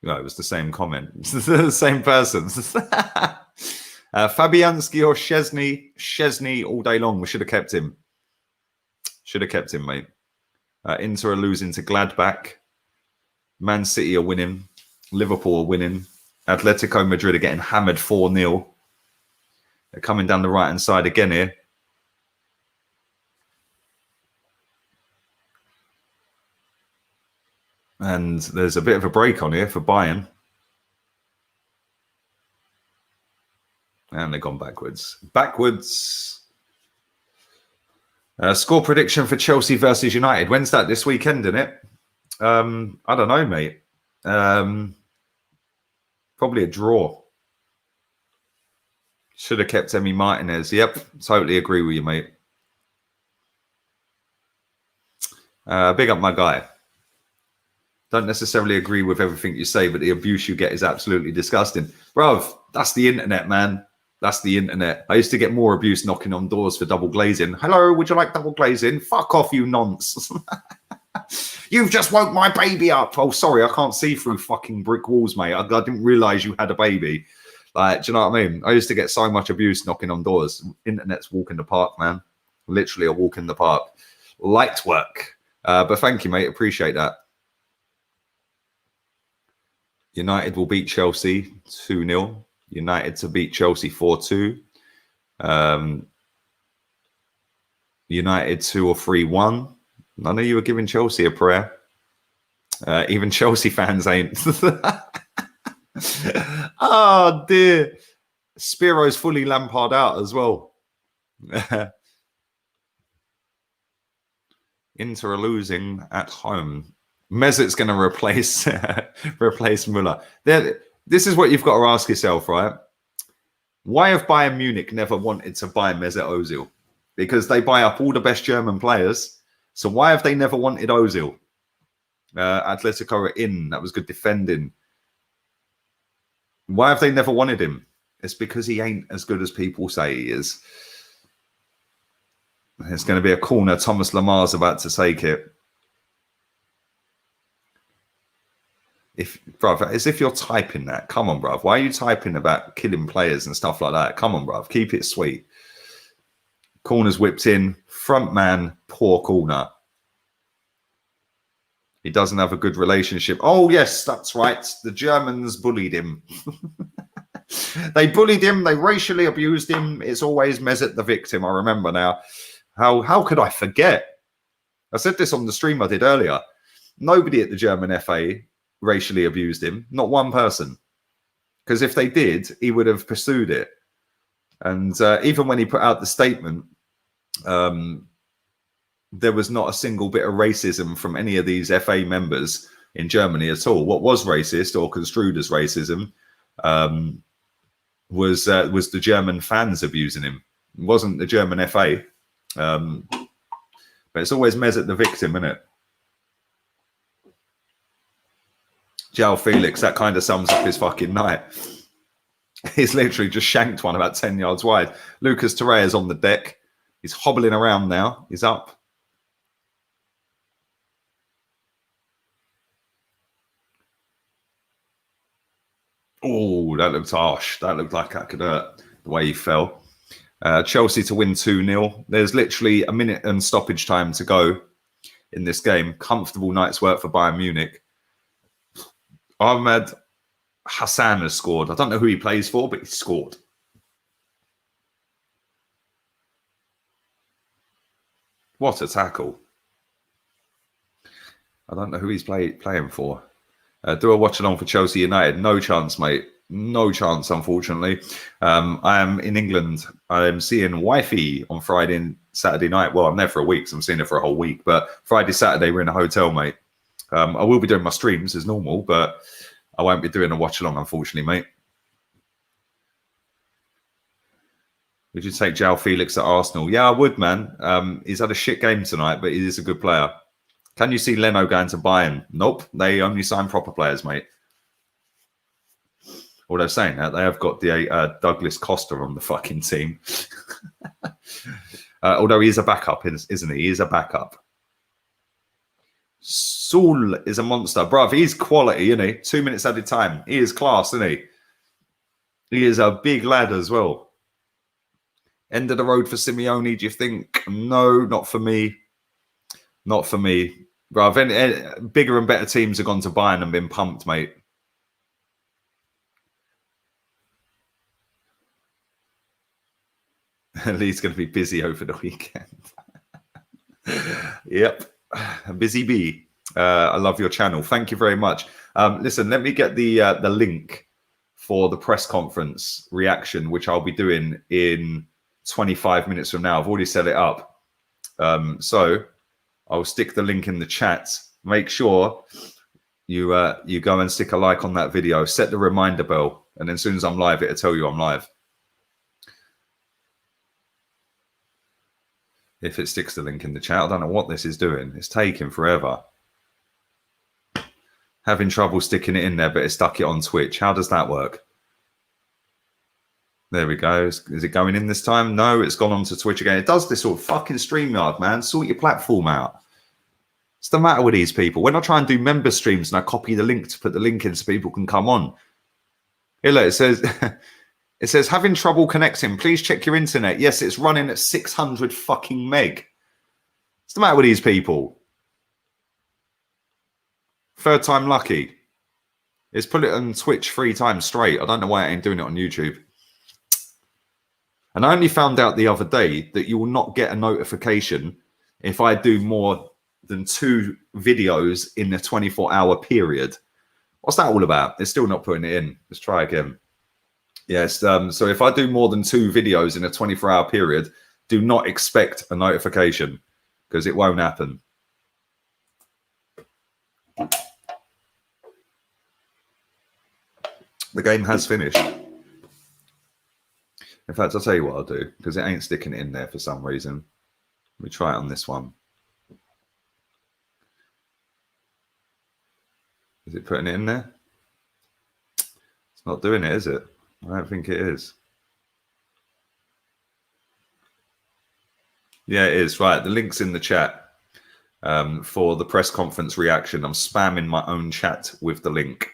[SPEAKER 1] No, it was the same comment. The same person. Fabianski or Szczesny? Szczesny all day long. We should have kept him. Should have kept him, mate. Inter are losing to Gladbach. Man City are winning. Liverpool are winning. Atletico Madrid are getting hammered 4-0. They're coming down the right-hand side again here. And there's a bit of a break on here for Bayern. And they've gone backwards. Backwards. Score prediction for Chelsea versus United. When's that? This weekend, isn't it? I don't know, mate. Probably a draw. Should have kept Emi Martinez. Yep, totally agree with you, mate. Big up my guy. Don't necessarily agree with everything you say, but the abuse you get is absolutely disgusting. Bruv, that's the internet, man. That's the internet. I used to get more abuse knocking on doors for double glazing. Hello, would you like double glazing? Fuck off, you nonce. You've just woke my baby up. Oh, sorry, I can't see through fucking brick walls, mate. I didn't realise you had a baby. Like, do you know what I mean? I used to get so much abuse knocking on doors. Internet's walk in the park, man. Literally a walk in the park. Light work. But thank you, mate. Appreciate that. United will beat Chelsea 2-0. United to beat Chelsea 4-2. United 2 or 3-1. I know you were giving Chelsea a prayer. Even Chelsea fans ain't. Oh, dear. Spiro's fully Lampard out as well. Inter are losing at home. Mesut's going to replace Müller. This is what you've got to ask yourself, right? Why have Bayern Munich never wanted to buy Mesut Ozil? Because they buy up all the best German players. So why have they never wanted Ozil? Atletico are in. That was good defending. Why have they never wanted him? It's because he ain't as good as people say he is. It's going to be a corner. Thomas Lamar's about to take it. Bruv, as if you're typing that. Come on, bruv. Why are you typing about killing players and stuff like that? Come on, bruv. Keep it sweet. Corner's whipped in. Front man, poor corner. He doesn't have a good relationship. Oh, yes, that's right. The Germans bullied him. They bullied him. They racially abused him. It's always Mesut the victim. I remember now. How could I forget? I said this on the stream I did earlier. Nobody at the German FA racially abused him. Not one person. Because if they did, he would have pursued it. And even when he put out the statement, there was not a single bit of racism from any of these FA members in Germany at all. What was racist or construed as racism was the German fans abusing him. It wasn't the German FA. But it's always Mesut the victim, isn't it? João Felix, that kind of sums up his fucking night. He's literally just shanked one about 10 yards wide. Lucas Torreira's on the deck. He's hobbling around now. He's up. Oh, that looked harsh. That looked like that could hurt the way he fell. Chelsea to win 2-0. There's literally a minute and stoppage time to go in this game. Comfortable night's work for Bayern Munich. Ahmed Hassan has scored. I don't know who he plays for, but he scored. What a tackle. I don't know who he's playing for. Do a watch along for Chelsea United. No chance, mate. No chance, unfortunately. I am in England. I am seeing wifey on Friday and Saturday night. Well, I'm there for a week, so I'm seeing her for a whole week. But Friday, Saturday, we're in a hotel, mate. I will be doing my streams as normal, but I won't be doing a watch along, unfortunately, mate. Would you take João Felix at Arsenal? Yeah, I would, man. He's had a shit game tonight, but he is a good player. Can you see Leno going to Bayern? Nope. They only sign proper players, mate. Although saying that, they have got the Douglas Costa on the fucking team. Although he is a backup, isn't he? He is a backup. Saul is a monster. Bruv, he's quality, isn't he? 2 minutes at a time. He is class, isn't he? He is a big lad as well. End of the road for Simeone, do you think? No, not for me. Not for me. Bruv, bigger and better teams have gone to Bayern and been pumped, mate. Lee's going to be busy over the weekend. Yep. Busy bee. I love your channel. Thank you very much. Listen, let me get the link for the press conference reaction, which I'll be doing in 25 minutes from now. I've already set it up. So I'll stick the link in the chat. Make sure you go and stick a like on that video. Set the reminder bell. And then as soon as I'm live, it'll tell you I'm live. If it sticks the link in the chat, I don't know what this is doing. It's taking forever. Having trouble sticking it in there, but it stuck it on Twitch. How does that work? There we go. Is it going in this time? No, it's gone on to Twitch again. It does this sort of fucking StreamYard, man. Sort your platform out. What's the matter with these people? When I try and do member streams and I copy the link to put the link in so people can come on. Here, look, it says, it says, having trouble connecting. Please check your internet. Yes, it's running at 600 fucking meg. What's the matter with these people? Third time lucky. It's put it on Twitch 3 times straight. I don't know why I ain't doing it on YouTube. And I only found out the other day that you will not get a notification if I do more than 2 videos in a 24-hour period. What's that all about? They're still not putting it in. Let's try again. Yes. So if I do more than 2 videos in a 24-hour period, do not expect a notification because it won't happen. The game has finished. In fact, I'll tell you what I'll do because it ain't sticking it in there for some reason. Let me try it on this one. Is it putting it in there? It's not doing it, is it? I don't think it is. Yeah, it is. Right. The link's in the chat for the press conference reaction. I'm spamming my own chat with the link.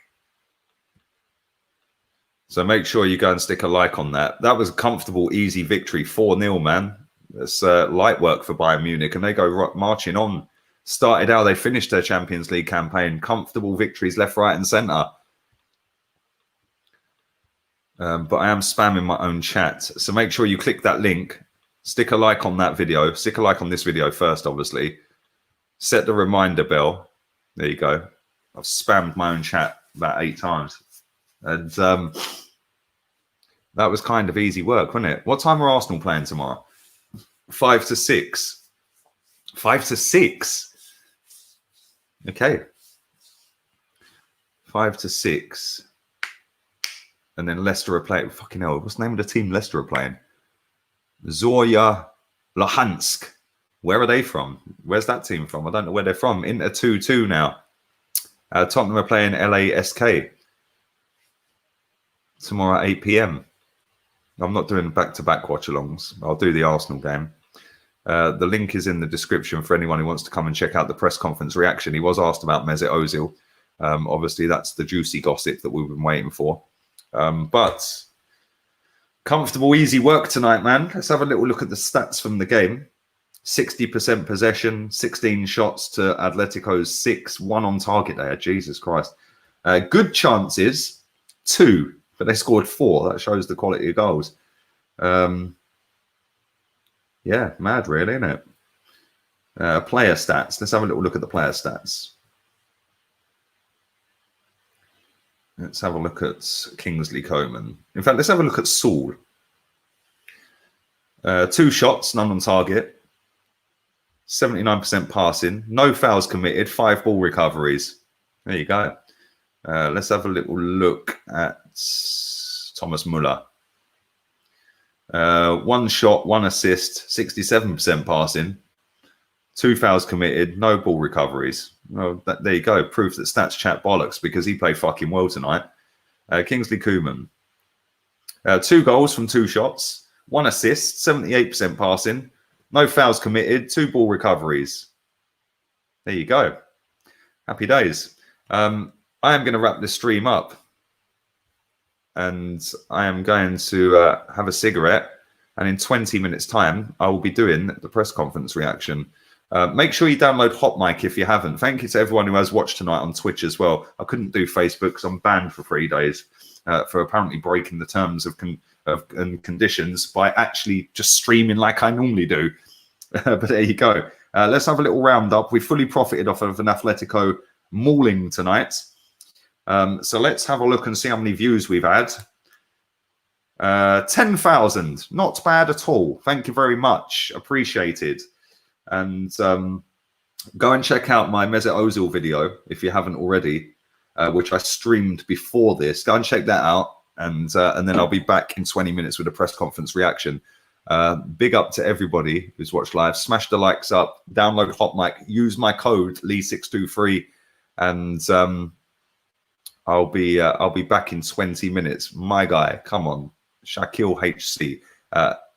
[SPEAKER 1] So make sure you go and stick a like on that. That was a comfortable, easy victory. 4-0, man. That's light work for Bayern Munich. And they go marching on. Started how they finished their Champions League campaign. Comfortable victories left, right and centre. But I am spamming my own chat. So make sure you click that link. Stick a like on that video. Stick a like on this video first, obviously. Set the reminder bell. There you go. I've spammed my own chat about 8 times. And that was kind of easy work, wasn't it? What time are Arsenal playing tomorrow? 5 to 6. 5 to 6. Okay. 5 to 6. And then Leicester are playing. Fucking hell, what's the name of the team Leicester are playing? Zorya Luhansk. Where are they from? Where's that team from? I don't know where they're from. Inter 2-2 now. Tottenham are playing LASK. Tomorrow at 8 p.m. I'm not doing back-to-back watch-alongs. I'll do the Arsenal game. The link is in the description for anyone who wants to come and check out the press conference reaction. He was asked about Mesut Ozil. Obviously, that's the juicy gossip that we've been waiting for. But comfortable, easy work tonight, man. Let's have a little look at the stats from the game. 60% possession, 16 shots to Atletico's 6, 1 on target there. Jesus Christ. Good chances, 2. But they scored 4. That shows the quality of goals. Yeah, mad really, isn't it? Player stats. Let's have a little look at the player stats. Let's have a look at Kingsley Coman. In fact, let's have a look at Saul. 2 shots, none on target. 79% passing. No fouls committed. 5 ball recoveries. There you go. Let's have a little look at Thomas Muller. 1 shot, 1 assist, 67% passing, 2 fouls committed, no ball recoveries. Well, there you go. Proof that stats chat bollocks because he played fucking well tonight. Kingsley Coman. 2 goals from 2 shots, 1 assist, 78% passing, no fouls committed, 2 ball recoveries. There you go. Happy days. I am going to wrap this stream up and I am going to have a cigarette, and in 20 minutes time I will be doing the press conference reaction. Make sure you download HOTMIC if you haven't. Thank you to everyone who has watched tonight on Twitch as well. I couldn't do Facebook because I'm banned for 3 days for apparently breaking the terms and conditions by actually just streaming like I normally do. But there you go. Let's have a little roundup. We fully profited off of an Atletico mauling tonight. So let's have a look and see how many views we've had. 10,000. Not bad at all. Thank you very much. Appreciated. And go and check out my Mesut Ozil video if you haven't already, which I streamed before this. Go and check that out. And then I'll be back in 20 minutes with a press conference reaction. Big up to everybody who's watched live. Smash the likes up. Download HOTMIC. Use my code Lee623. And I'll be back in 20 minutes. My guy, come on. Shaquille HC.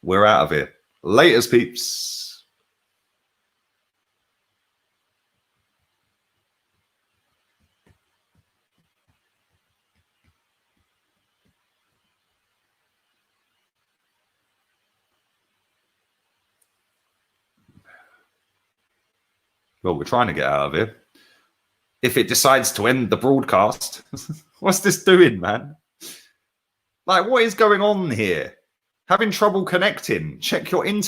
[SPEAKER 1] We're out of here. Laters, peeps. Well, we're trying to get out of here. If it decides to end the broadcast, what's this doing, man? Like, what is going on here? Having trouble connecting. Check your internet.